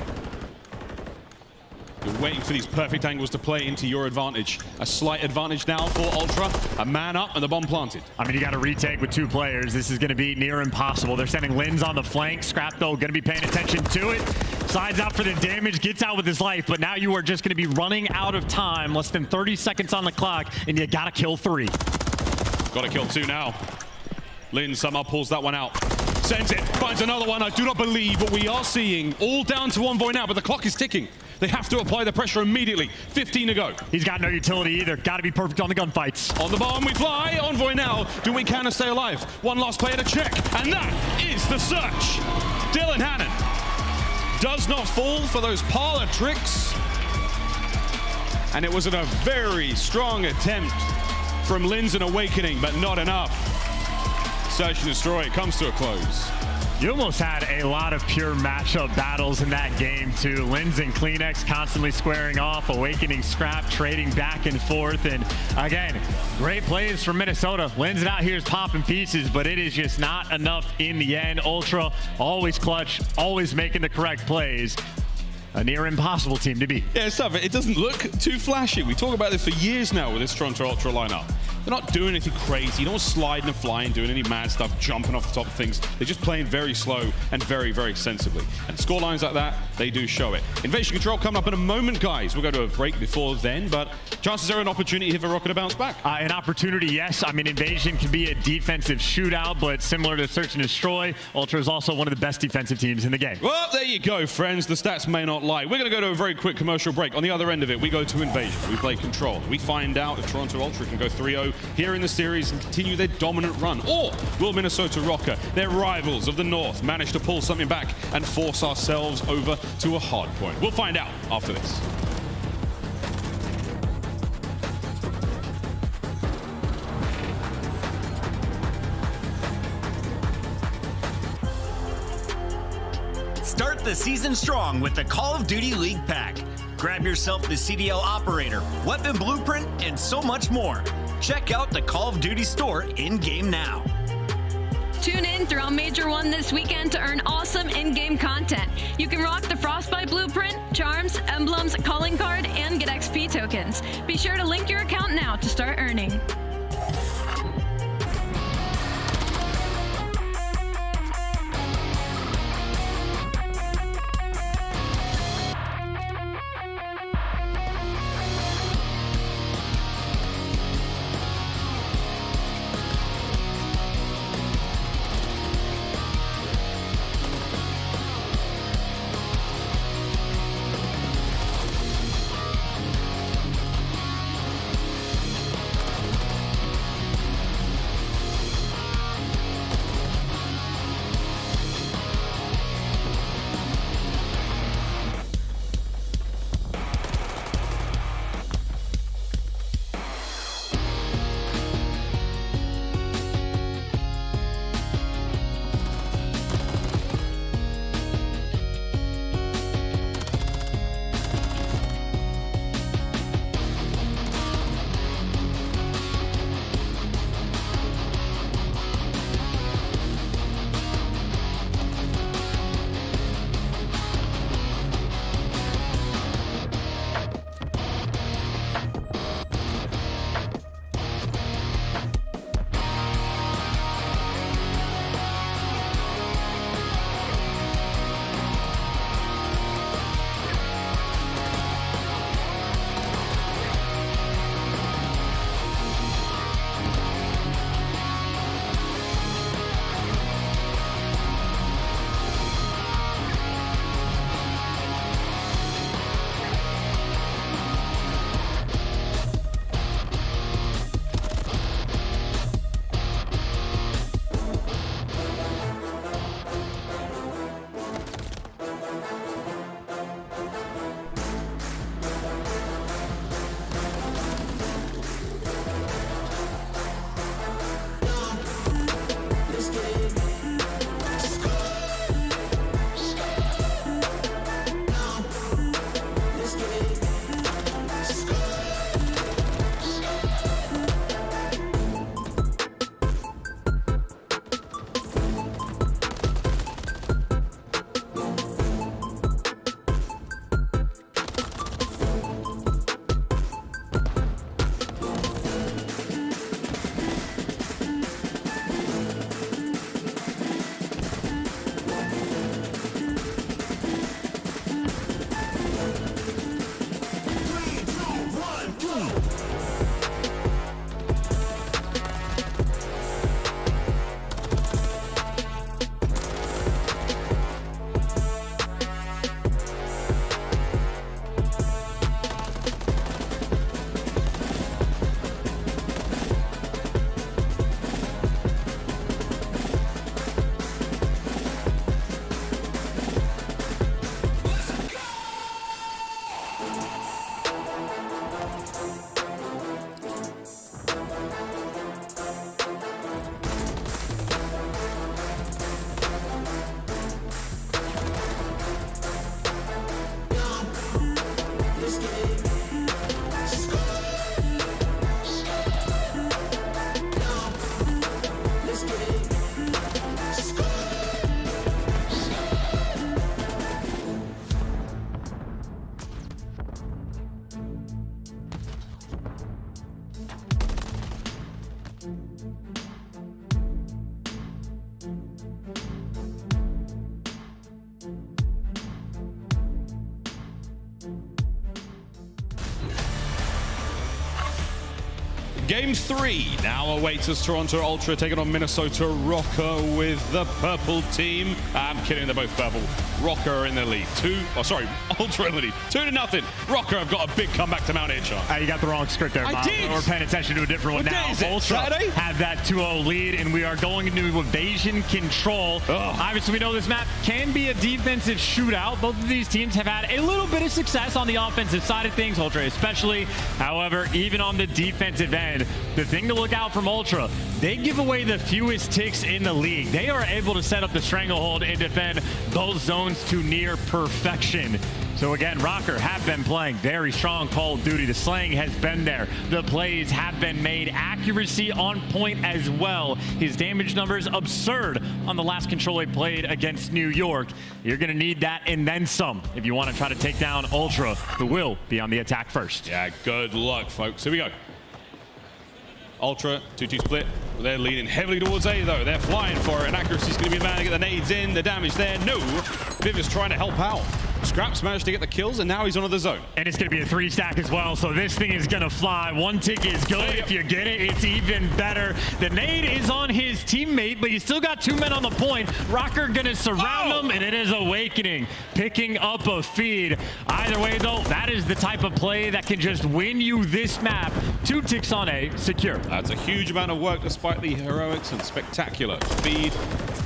You're waiting for these perfect angles to play into your advantage. A slight advantage now for Ultra. A man up and the bomb planted. I mean, you got to retake with two players. This is going to be near impossible. They're sending Lynz on the flank. Scrap, though, going to be paying attention to it. Sides out for the damage, gets out with his life, but now you are just going to be running out of time. Less than 30 seconds on the clock, and you got to kill 3. Got to kill 2 now. Lynz somehow pulls that one out. Sends it, finds another one. I do not believe what we are seeing. All down to Envoy now, but the clock is ticking. They have to apply the pressure immediately. 15 to go. He's got no utility either. Got to be perfect on the gunfights. On the bomb we fly. Envoy now. Do we can to stay alive? One last player to check. And that is the search. Dylan Hannon does not fall for those parlor tricks. And it was a very strong attempt from Lynz and Owakening, but not enough. Search and Destroy comes to a close. You almost had a lot of pure matchup battles in that game too. Lynz and CleanX constantly squaring off, Awakening scrap, trading back and forth. And again, great plays from Minnesota. Lynz out here is popping pieces, but it is just not enough in the end. Ultra, always clutch, always making the correct plays. A near impossible team to beat. Yeah, it's tough. It doesn't look too flashy. We talk about this for years now with this Toronto Ultra lineup. They're not doing anything crazy. They're not sliding and flying, doing any mad stuff, jumping off the top of things. They're just playing very slow and very, very sensibly. And score lines like that, they do show it. Invasion Control coming up in a moment, guys. We'll go to a break before then, but chances are an opportunity here for Røkkr to bounce back. An opportunity, yes. I mean, Invasion can be a defensive shootout, but similar to Search and Destroy, Ultra is also one of the best defensive teams in the game. Well, there you go, friends. The stats may not lie. We're going to go to a very quick commercial break. On the other end of it, we go to Invasion. We play Control. We find out if Toronto Ultra can go 3-0 here in the series and continue their dominant run. Or will Minnesota Rokkr, their rivals of the North, manage to pull something back and force ourselves over to a hard point? We'll find out after this. Start the season strong with the Call of Duty League Pack. Grab yourself the CDL Operator, Weapon Blueprint, and so much more. Check out the Call of Duty store in-game now. Tune in throughout Major 1 this weekend to earn awesome in-game content. You can rock the Frostbite Blueprint, charms, emblems, calling card, and get XP tokens. Be sure to link your account now to start earning. Game 3 now awaits us. Toronto Ultra taking on Minnesota Rokkr with the purple team. I'm kidding, they're both purple. Rokkr in the lead. Ultra in the lead. 2-0. Rokkr have got a big comeback to Mount Itchar. You got the wrong script there, Bob. did. We're paying attention to a different one What now. day is it? Ultra Saturday? have that 2-0 lead, and we are going into evasion control. Obviously, we know this map can be a defensive shootout. Both of these teams have had a little bit of success on the offensive side of things, Ultra especially. However, even on the defensive end, the thing to look out from Ultra, they give away the fewest ticks in the league. They are able to set up the stranglehold and defend both zones to near perfection. So again, Rokkr have been playing very strong Call of Duty. The slaying has been there. The plays have been made. Accuracy on point as well. His damage numbers absurd on the last control he played against New York. You're going to need that and then some if you want to try to take down Ultra, who will be on the attack first. Yeah, good luck, folks. Here we go. Ultra, 2-2 split. They're leaning heavily towards A, though. They're flying for it, and accuracy's going to be the man to get the nades in. The damage there, no. Viv is trying to help out. Scraps managed to get the kills, and now he's onto the zone. And it's going to be a 3-stack as well, so this thing is going to fly. One tick is good. If you get it, it's even better. The nade is on his teammate, but he's still got 2 men on the point. Rokkr going to surround him, and it is Owakening picking up a feed. Either way, though, that is the type of play that can just win you this map. 2 ticks on A, secure. That's a huge amount of work despite the heroics and spectacular feed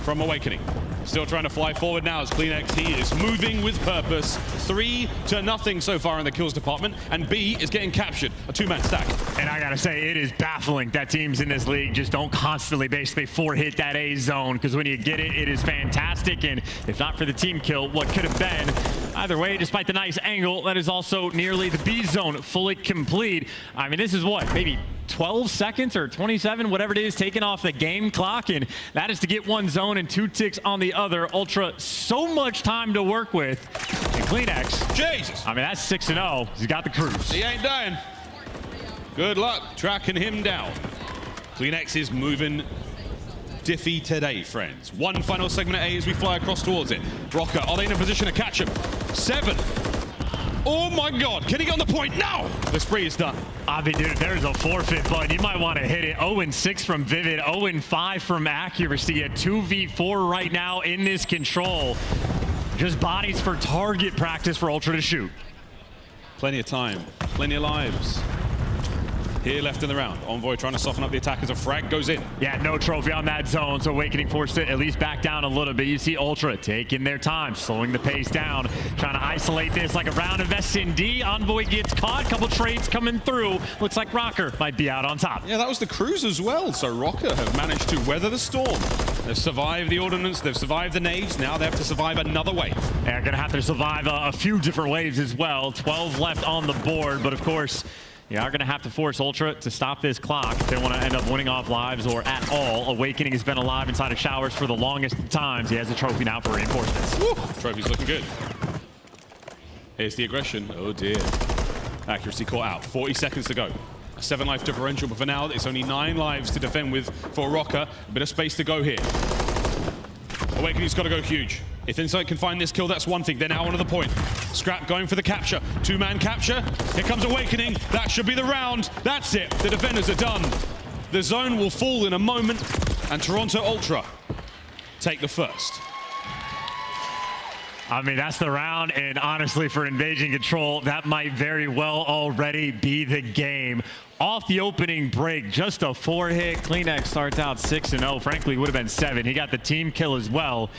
from Owakening. Still trying to fly forward now as CleanX. He is moving with purpose. 3-0 so far in the kills department, and B is getting captured. A 2-man stack. And I gotta say, it is baffling that teams in this league just don't constantly basically 4-hit that A zone, because when you get it, it is fantastic. And if not for the team kill, what could have been? Either way, despite the nice angle, that is also nearly the B zone fully complete. I mean, this is what, maybe 12 seconds or 27, whatever it is, taken off the game clock, and that is to get 1 zone and 2 ticks on the other. Ultra, so much time to work with. And CleanX, Jesus. I mean, that's 6-0. He's got the cruise. He ain't dying. Good luck tracking him down. CleanX is moving diffy today, friends. One final segment at A as we fly across towards it. Rokkr, are they in a position to catch him? 7. Oh my God, can he get on the point? No! The spree is done. aBeZy, dude, there's a forfeit button. You might want to hit it. 0-6 from Vivid, 0-5 from Accuracy. A 2v4 right now in this control. Just bodies for target practice for Ultra to shoot. Plenty of time, plenty of lives. Here left in the round. Envoy trying to soften up the attack as a frag goes in. Yeah, no trophy on that zone, so Awakening forced to at least back down a little bit. You see Ultra taking their time, slowing the pace down, trying to isolate this like a round of S&D. Envoy gets caught, couple trades coming through. Looks like Rokkr might be out on top. Yeah, that was the cruise as well. So Rokkr have managed to weather the storm. They've survived the ordnance, they've survived the nades. Now they have to survive another wave. They're gonna have to survive a few different waves as well. 12 left on the board, but of course, you are going to have to force Ultra to stop this clock if they want to end up winning off lives or at all. Awakening has been alive inside of showers for the longest of times. He has a trophy now for reinforcements. Woo! Trophy's looking good. Here's the aggression. Oh dear. Accuracy caught out. 40 seconds to go. A 7-life differential, but for now it's only 9 lives to defend with for Rokkr. A bit of space to go here. Awakening's got to go huge. If Insight can find this kill, that's one thing. They're now onto the point. Scrap going for the capture. 2-man capture. Here comes Awakening. That should be the round. That's it. The defenders are done. The zone will fall in a moment, and Toronto Ultra take the first. I mean, that's the round, and honestly, for Invasion Control, that might very well already be the game. Off the opening break, just a 4-hit. CleanX starts out 6-0. Frankly, would have been 7. He got the team kill as well.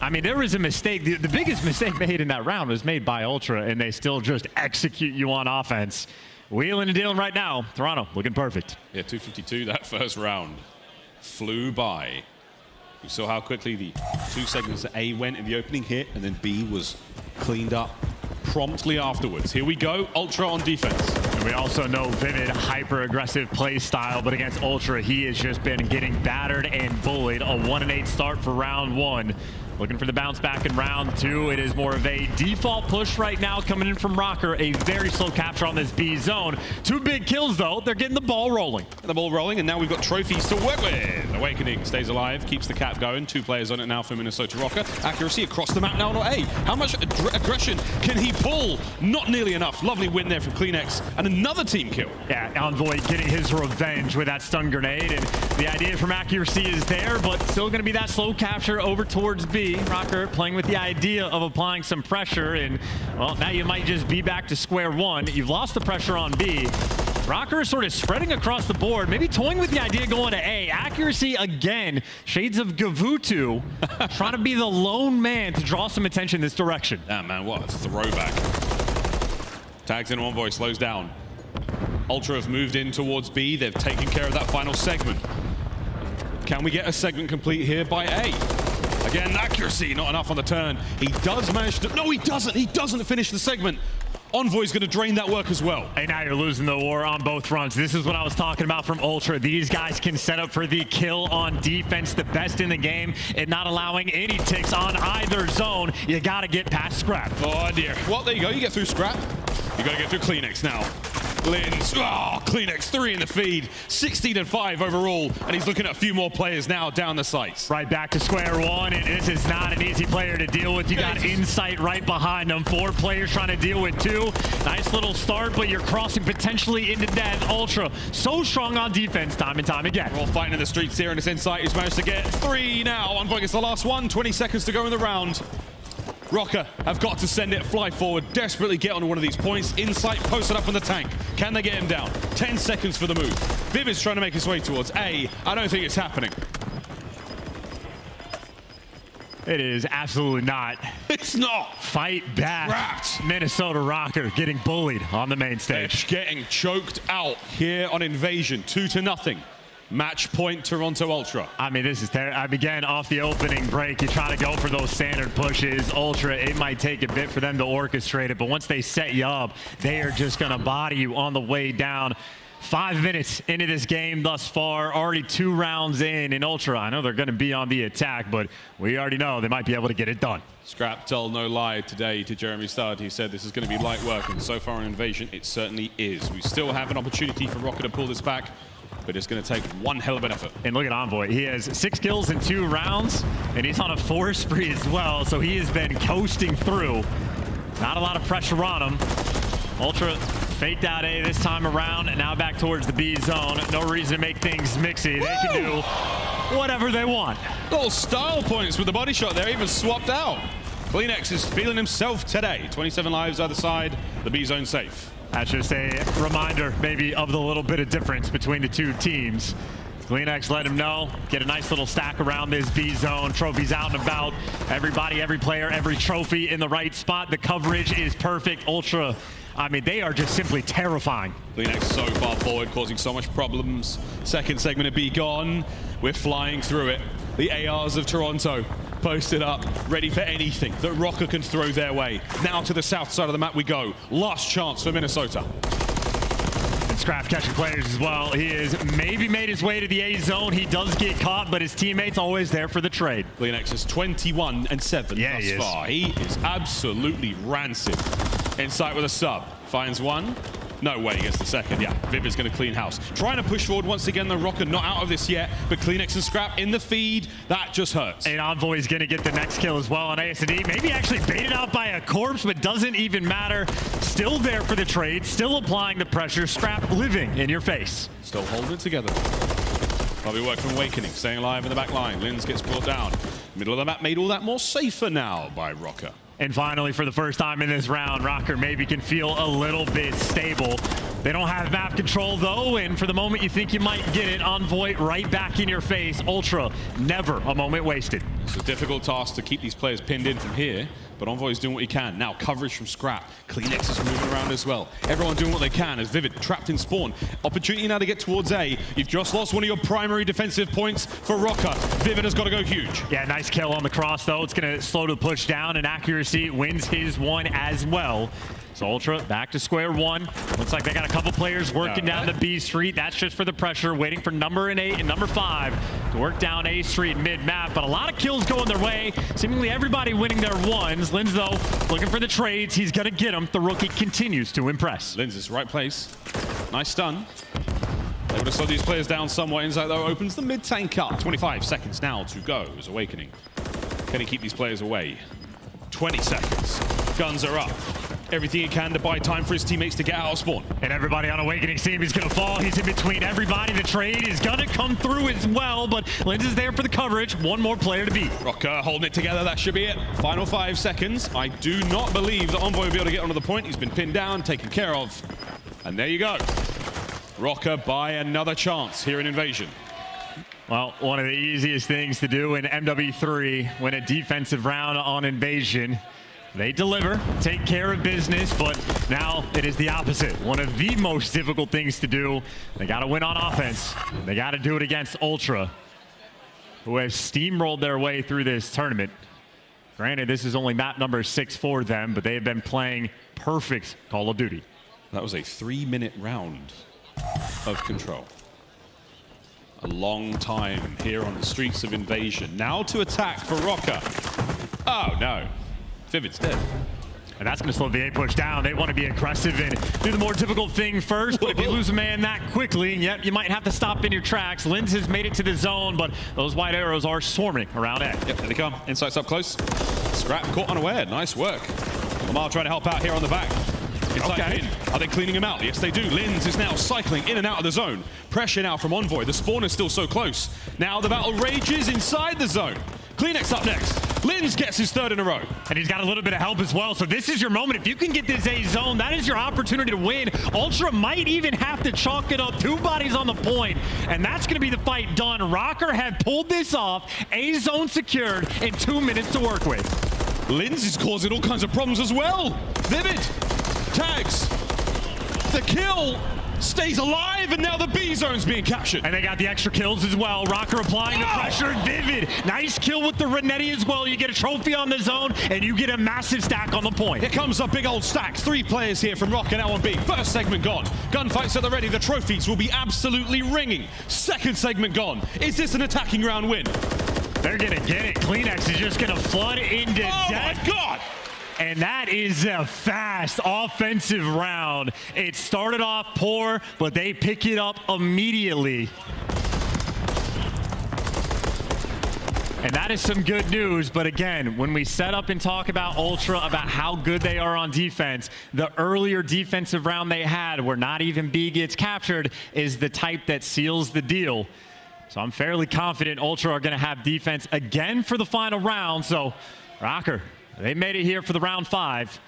I mean, there was a mistake. The biggest mistake made in that round was made by Ultra, and they still just execute you on offense. Wheeling and dealing right now. Toronto looking perfect. Yeah, 252 that first round. Flew by. We saw how quickly the 2 segments that A went in the opening hit, and then B was cleaned up promptly afterwards. Here we go, Ultra on defense. And we also know Vivid, hyper-aggressive play style, but against Ultra, he has just been getting battered and bullied. A 1-8 start for round 1. Looking for the bounce back in round 2. It is more of a default push right now coming in from Røkkr. A very slow capture on this B zone. 2 big kills though. They're getting the ball rolling. The ball rolling, and now we've got trophies to work with. Awakening stays alive, keeps the cap going. 2 players on it now for Minnesota Rokkr. Accuracy across the map now on A. How much aggression can he pull? Not nearly enough. Lovely win there from CleanX, and another team kill. Yeah, Envoy getting his revenge with that stun grenade, and the idea from Accuracy is there, but still going to be that slow capture over towards B. Røkkr playing with the idea of applying some pressure, and well, now you might just be back to square one. You've lost the pressure on B. Røkkr is sort of spreading across the board, maybe toying with the idea going to A. Accuracy again, shades of Gavutu, trying to be the lone man to draw some attention this direction. Ah, man, what a throwback. Tags in Envoy, slows down. Ultra have moved in towards B. They've taken care of that final segment. Can we get a segment complete here by A? Again, Accuracy, not enough on the turn. He does manage to... No, he doesn't. He doesn't finish the segment. Envoy's going to drain that work as well. Hey, now you're losing the war on both fronts. This is what I was talking about from Ultra. These guys can set up for the kill on defense, the best in the game, and not allowing any ticks on either zone. You got to get past Scrap. Oh, dear. Well, there you go. You get through Scrap. You got to get through CleanX now. Lynz, CleanX 3 in the feed, 16-5 overall, and he's looking at a few more players now down the sights. Right back to square one, and this is not an easy player to deal with. You got Insight right behind them. 4 players trying to deal with 2. Nice little start, but you're crossing potentially into death. Ultra so strong on defense time and time again. We're all fighting in the streets here, and it's Insight who's managed to get 3 now. Envoy gets the last one, 20 seconds to go in the round. Rokkr have got to send it, fly forward, desperately get on one of these points. Insight posted up in the tank. Can they get him down? 10 seconds for the move. Viv is trying to make his way towards A. I don't think it's happening. It is absolutely not. It's not. Fight back. Trapped. Minnesota Rokkr getting bullied on the main stage. They're getting choked out here on Invasion, 2-0. Match point Toronto Ultra. I mean, this is terrible. I began off the opening break. You try to go for those standard pushes. Ultra, it might take a bit for them to orchestrate it, but once they set you up, they are just going to body you on the way down. 5 minutes into this game thus far, already 2 rounds in Ultra. I know they're going to be on the attack, but we already know they might be able to get it done. Scrap told no lie today to Jeremy Studd. He said this is going to be light work, and so far in Invasion, it certainly is. We still have an opportunity for Rokkr to pull this back, but it's going to take one hell of an effort. And look at Envoy. He has 6 kills in 2 rounds, and he's on a 4 spree as well, so he has been coasting through. Not a lot of pressure on him. Ultra faked out A this time around, and now back towards the B zone. No reason to make things mixy. They can do whatever they want. Little style points with the body shot there, even swapped out. CleanX is feeling himself today. 27 lives either side, the B zone safe. That's just a reminder maybe of the little bit of difference between the 2 teams. CleanX let him know, get a nice little stack around this B zone. Trophies out and about. Everybody, every player, every trophy in the right spot. The coverage is perfect. Ultra, I mean, they are just simply terrifying. CleanX so far forward, causing so much problems. Second segment of B gone. We're flying through it. The ARs of Toronto posted up, ready for anything that Rokkr can throw their way. Now to the south side of the map we go. Last chance for Minnesota. And Scrap catching players as well. He has maybe made his way to the A zone. He does get caught, but his teammates always there for the trade. CleanX is 21-7 thus far. He is absolutely rancid. Insight with a sub. Finds one. No way he gets the second. Yeah, Viv is going to clean house. Trying to push forward once again, the Rokkr not out of this yet, but CleanX and Scrap in the feed. That just hurts. And Envoy is going to get the next kill as well on aBeZy. Maybe actually baited out by a corpse, but doesn't even matter. Still there for the trade, still applying the pressure. Scrap living in your face. Still holding it together. Probably work from Awakening, staying alive in the back line. Lynz gets brought down. Middle of the map made all that more safer now by Røkkr. And finally, for the first time in this round, Røkkr maybe can feel a little bit stable. They don't have map control, though, and for the moment you think you might get it, Envoy right back in your face. Ultra, never a moment wasted. It's a difficult task to keep these players pinned in from here. But Envoy's doing what he can. Now coverage from Scrap. CleanX is moving around as well. Everyone doing what they can as Vivid trapped in spawn. Opportunity now to get towards A. You've just lost one of your primary defensive points for Røkkr. Vivid has got to go huge. Yeah, nice kill on the cross though. It's going to slow the push down, and Accuracy wins his one as well. So Ultra back to square one. Looks like they got a couple players working down the B street. That's just for the pressure, waiting for number 8 and number 5 to work down A street mid-map. But a lot of kills going their way. Seemingly everybody winning their ones. Lynz, though, looking for the trades. He's going to get them. The rookie continues to impress. Lynz is right place. Nice stun. Able to slow these players down somewhat. Insight, though, opens the mid-tank up. 25 seconds now to go as Awakening. Can he keep these players away? 20 seconds. Guns are up. Everything he can to buy time for his teammates to get out of spawn. And everybody on Awakening's team is going to fall. He's in between everybody. The trade is going to come through as well, but Lynz is there for the coverage. One more player to beat. Røkkr holding it together. That should be it. Final 5 seconds. I do not believe that Envoy will be able to get onto the point. He's been pinned down, taken care of. And there you go. Røkkr by another chance here in Invasion. Well, one of the easiest things to do in MW3, win a defensive round on Invasion. They deliver, take care of business, but now it is the opposite. One of the most difficult things to do. They got to win on offense. They got to do it against Ultra, who have steamrolled their way through this tournament. Granted, this is only map number 6 for them, but they have been playing perfect Call of Duty. That was a 3-minute round of control. A long time here on the streets of Invasion. Now to attack for Røkkr. Oh, no. Vivid's dead. And that's going to slow the A push down. They want to be aggressive and do the more difficult thing first, but if you lose a man that quickly, yep, you might have to stop in your tracks. Lynz has made it to the zone, but those white arrows are swarming around A. Yep, there they come. Insights up close. Scrap caught unaware. Nice work. Lamar trying to help out here on the back. Inside in. Are they cleaning him out? Yes, they do. Lynz is now cycling in and out of the zone. Pressure now from Envoy. The spawn is still so close. Now the battle rages inside the zone. CleanX up next. Lynz gets his 3rd in a row. And he's got a little bit of help as well. So this is your moment. If you can get this A zone, that is your opportunity to win. Ultra might even have to chalk it up. 2 bodies on the point. And that's going to be the fight done. Røkkr have pulled this off. A zone secured in 2 minutes to work with. Lynz is causing all kinds of problems as well. Vivid tags. The kill stays alive, and now the B zone's being captured. And they got the extra kills as well. Røkkr applying the pressure. Vivid. Nice kill with the Renetti as well. You get a trophy on the zone, and you get a massive stack on the point. Here comes a big old stack. 3 players here from Røkkr now on B. First segment gone. Gunfights at the ready. The trophies will be absolutely ringing. Second segment gone. Is this an attacking round win? They're going to get it. CleanX is just going to flood into death. Oh my God! And that is a fast offensive round. It started off poor, but they pick it up immediately. And that is some good news. But again, when we set up and talk about Ultra, about how good they are on defense, the earlier defensive round they had, where not even B gets captured, is the type that seals the deal. So I'm fairly confident Ultra are going to have defense again for the final round. So Røkkr, they made it here for the round 5.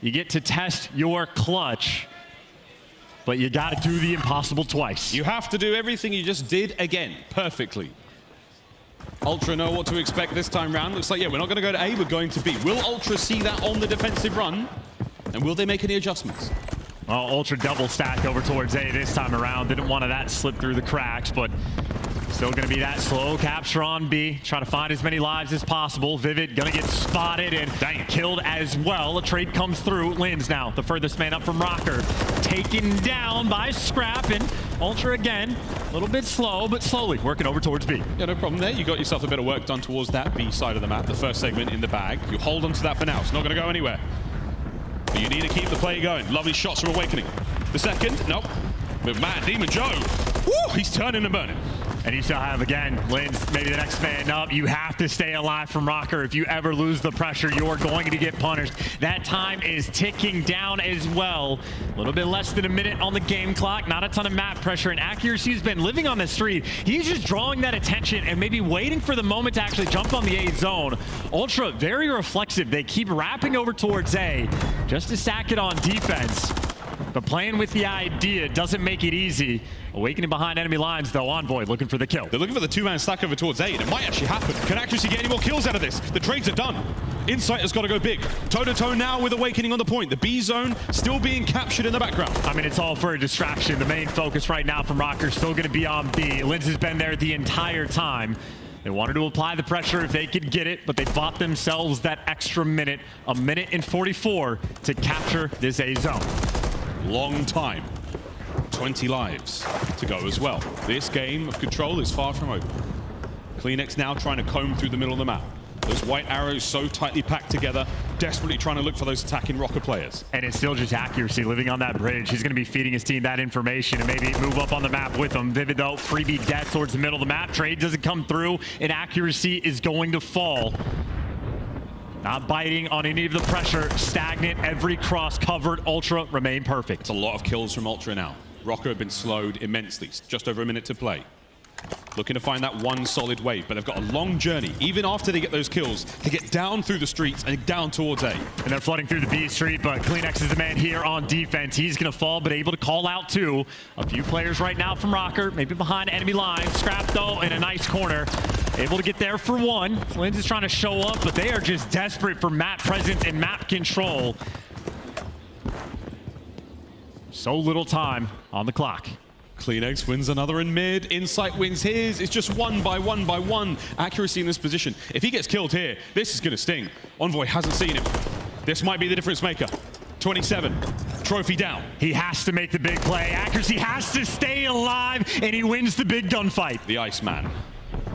You get to test your clutch, but you got to do the impossible twice. You have to do everything you just did again, perfectly. Ultra know what to expect this time round. Looks like, yeah, we're not going to go to A, we're going to B. Will Ultra see that on the defensive run? And will they make any adjustments? Well, Ultra double stacked over towards A this time around. Didn't want that slip through the cracks, but still going to be that slow capture on B. Try to find as many lives as possible. Vivid going to get spotted and killed as well. A trade comes through. Lynz now, the furthest man up from Røkkr. Taken down by Scrap, and Ultra again, a little bit slow, but slowly working over towards B. Yeah, no problem there. You got yourself a bit of work done towards that B side of the map. The first segment in the bag. You hold on to that for now. It's not going to go anywhere. But you need to keep the play going. Lovely shots from Awakening. The second, nope. With Matt, Demon Joe. Woo, he's turning and burning. And you still have, again, Lynz, maybe the next man up. You have to stay alive from Røkkr. If you ever lose the pressure, you're going to get punished. That time is ticking down as well. A little bit less than a minute on the game clock. Not a ton of map pressure, and Accuracy's been living on the street. He's just drawing that attention and maybe waiting for the moment to actually jump on the A zone. Ultra, very reflexive. They keep wrapping over towards A just to stack it on defense. But playing with the idea doesn't make it easy. Awakening behind enemy lines, though. Envoy looking for the kill. They're looking for the 2-man stack over towards A, and it might actually happen. Can Accuracy get any more kills out of this? The trades are done. Insight has got to go big. Toe-to-toe now with Awakening on the point. The B zone still being captured in the background. I mean, it's all for a distraction. The main focus right now from Røkkr is still going to be on B. Lynz has been there the entire time. They wanted to apply the pressure if they could get it, but they bought themselves that extra minute, 1:44, to capture this A zone. Long time. 20 lives to go as well. This game of control is far from over. CleanX now trying to comb through the middle of the map. Those white arrows so tightly packed together, desperately trying to look for those attacking Røkkr players. And it's still just accuracy living on that bridge. He's going to be feeding his team that information and maybe move up on the map with them. Vivid though, freebie death towards the middle of the map. Trade doesn't come through, and accuracy is going to fall. Not biting on any of the pressure, stagnant, every cross covered. Ultra remain perfect. It's a lot of kills from Ultra now. Røkkr have been slowed immensely, just over a minute to play. Looking to find that one solid wave, but they've got a long journey, even after they get those kills, to get down through the streets and down towards A. And they're flooding through the B street, but CleanX is the man here on defense. He's going to fall, but able to call out too. A few players right now from Røkkr, maybe behind enemy lines. Scrap though in a nice corner. Able to get there for one. Lynz is trying to show up, but they are just desperate for map presence and map control. So little time on the clock. CleanX wins another in mid. Insight wins his. It's just one by one accuracy in this position. If he gets killed here, this is going to sting. Envoy hasn't seen him. This might be the difference maker. 27. Trophy down. He has to make the big play. Accuracy has to stay alive, and he wins the big gunfight. The Iceman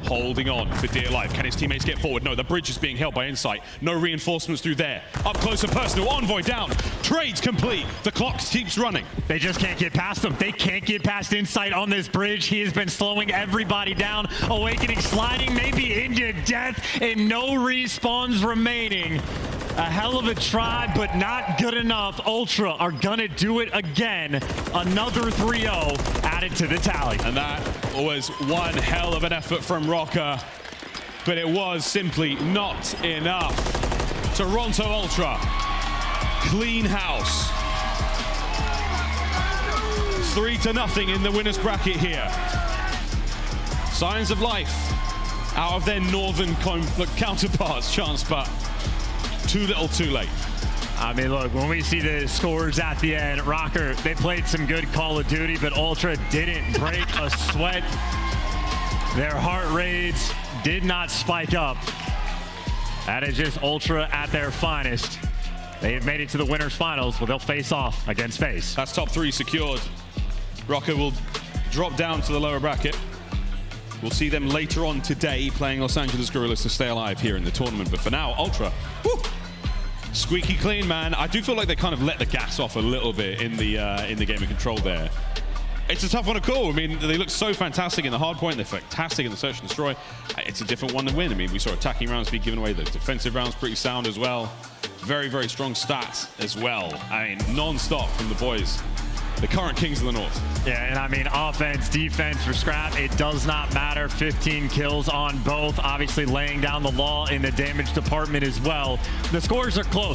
holding on for dear life. Can his teammates get forward? No, the bridge is being held by Insight. No reinforcements through there. Up close and personal. Envoy down. Trade's complete. The clock keeps running. They just can't get past him. They can't get past Insight on this bridge. He has been slowing everybody down. Awakening sliding maybe into death, and no respawns remaining. A hell of a try, but not good enough. Ultra are gonna do it again. Another 3-0 added to the tally. And that was one hell of an effort from Røkkr, but it was simply not enough. Toronto Ultra, clean house. 3-0 in the winner's bracket here. Signs of life out of their northern counterparts, chance, but too little, too late. I mean, look, when we see the scores at the end, Røkkr, they played some good Call of Duty, but Ultra didn't break a sweat. Their heart rates did not spike up. That is just Ultra at their finest. They have made it to the winners finals, where they'll face off against FaZe. That's top 3 secured. Røkkr will drop down to the lower bracket. We'll see them later on today playing Los Angeles Guerrillas to stay alive here in the tournament. But for now, Ultra, woo, squeaky clean, man. I do feel like they kind of let the gas off a little bit in the game of control there. It's a tough one to call. I mean, they look so fantastic in the hard point. They're fantastic in the search and destroy. It's a different one to win. I mean, we saw attacking rounds be given away. The defensive rounds pretty sound as well. Very, very strong stats as well. I mean, non-stop from the boys. The current kings of the north. Yeah, and I mean, offense, defense for Scrap, it does not matter. 15 kills on both. Obviously laying down the law in the damage department as well. The scores are close.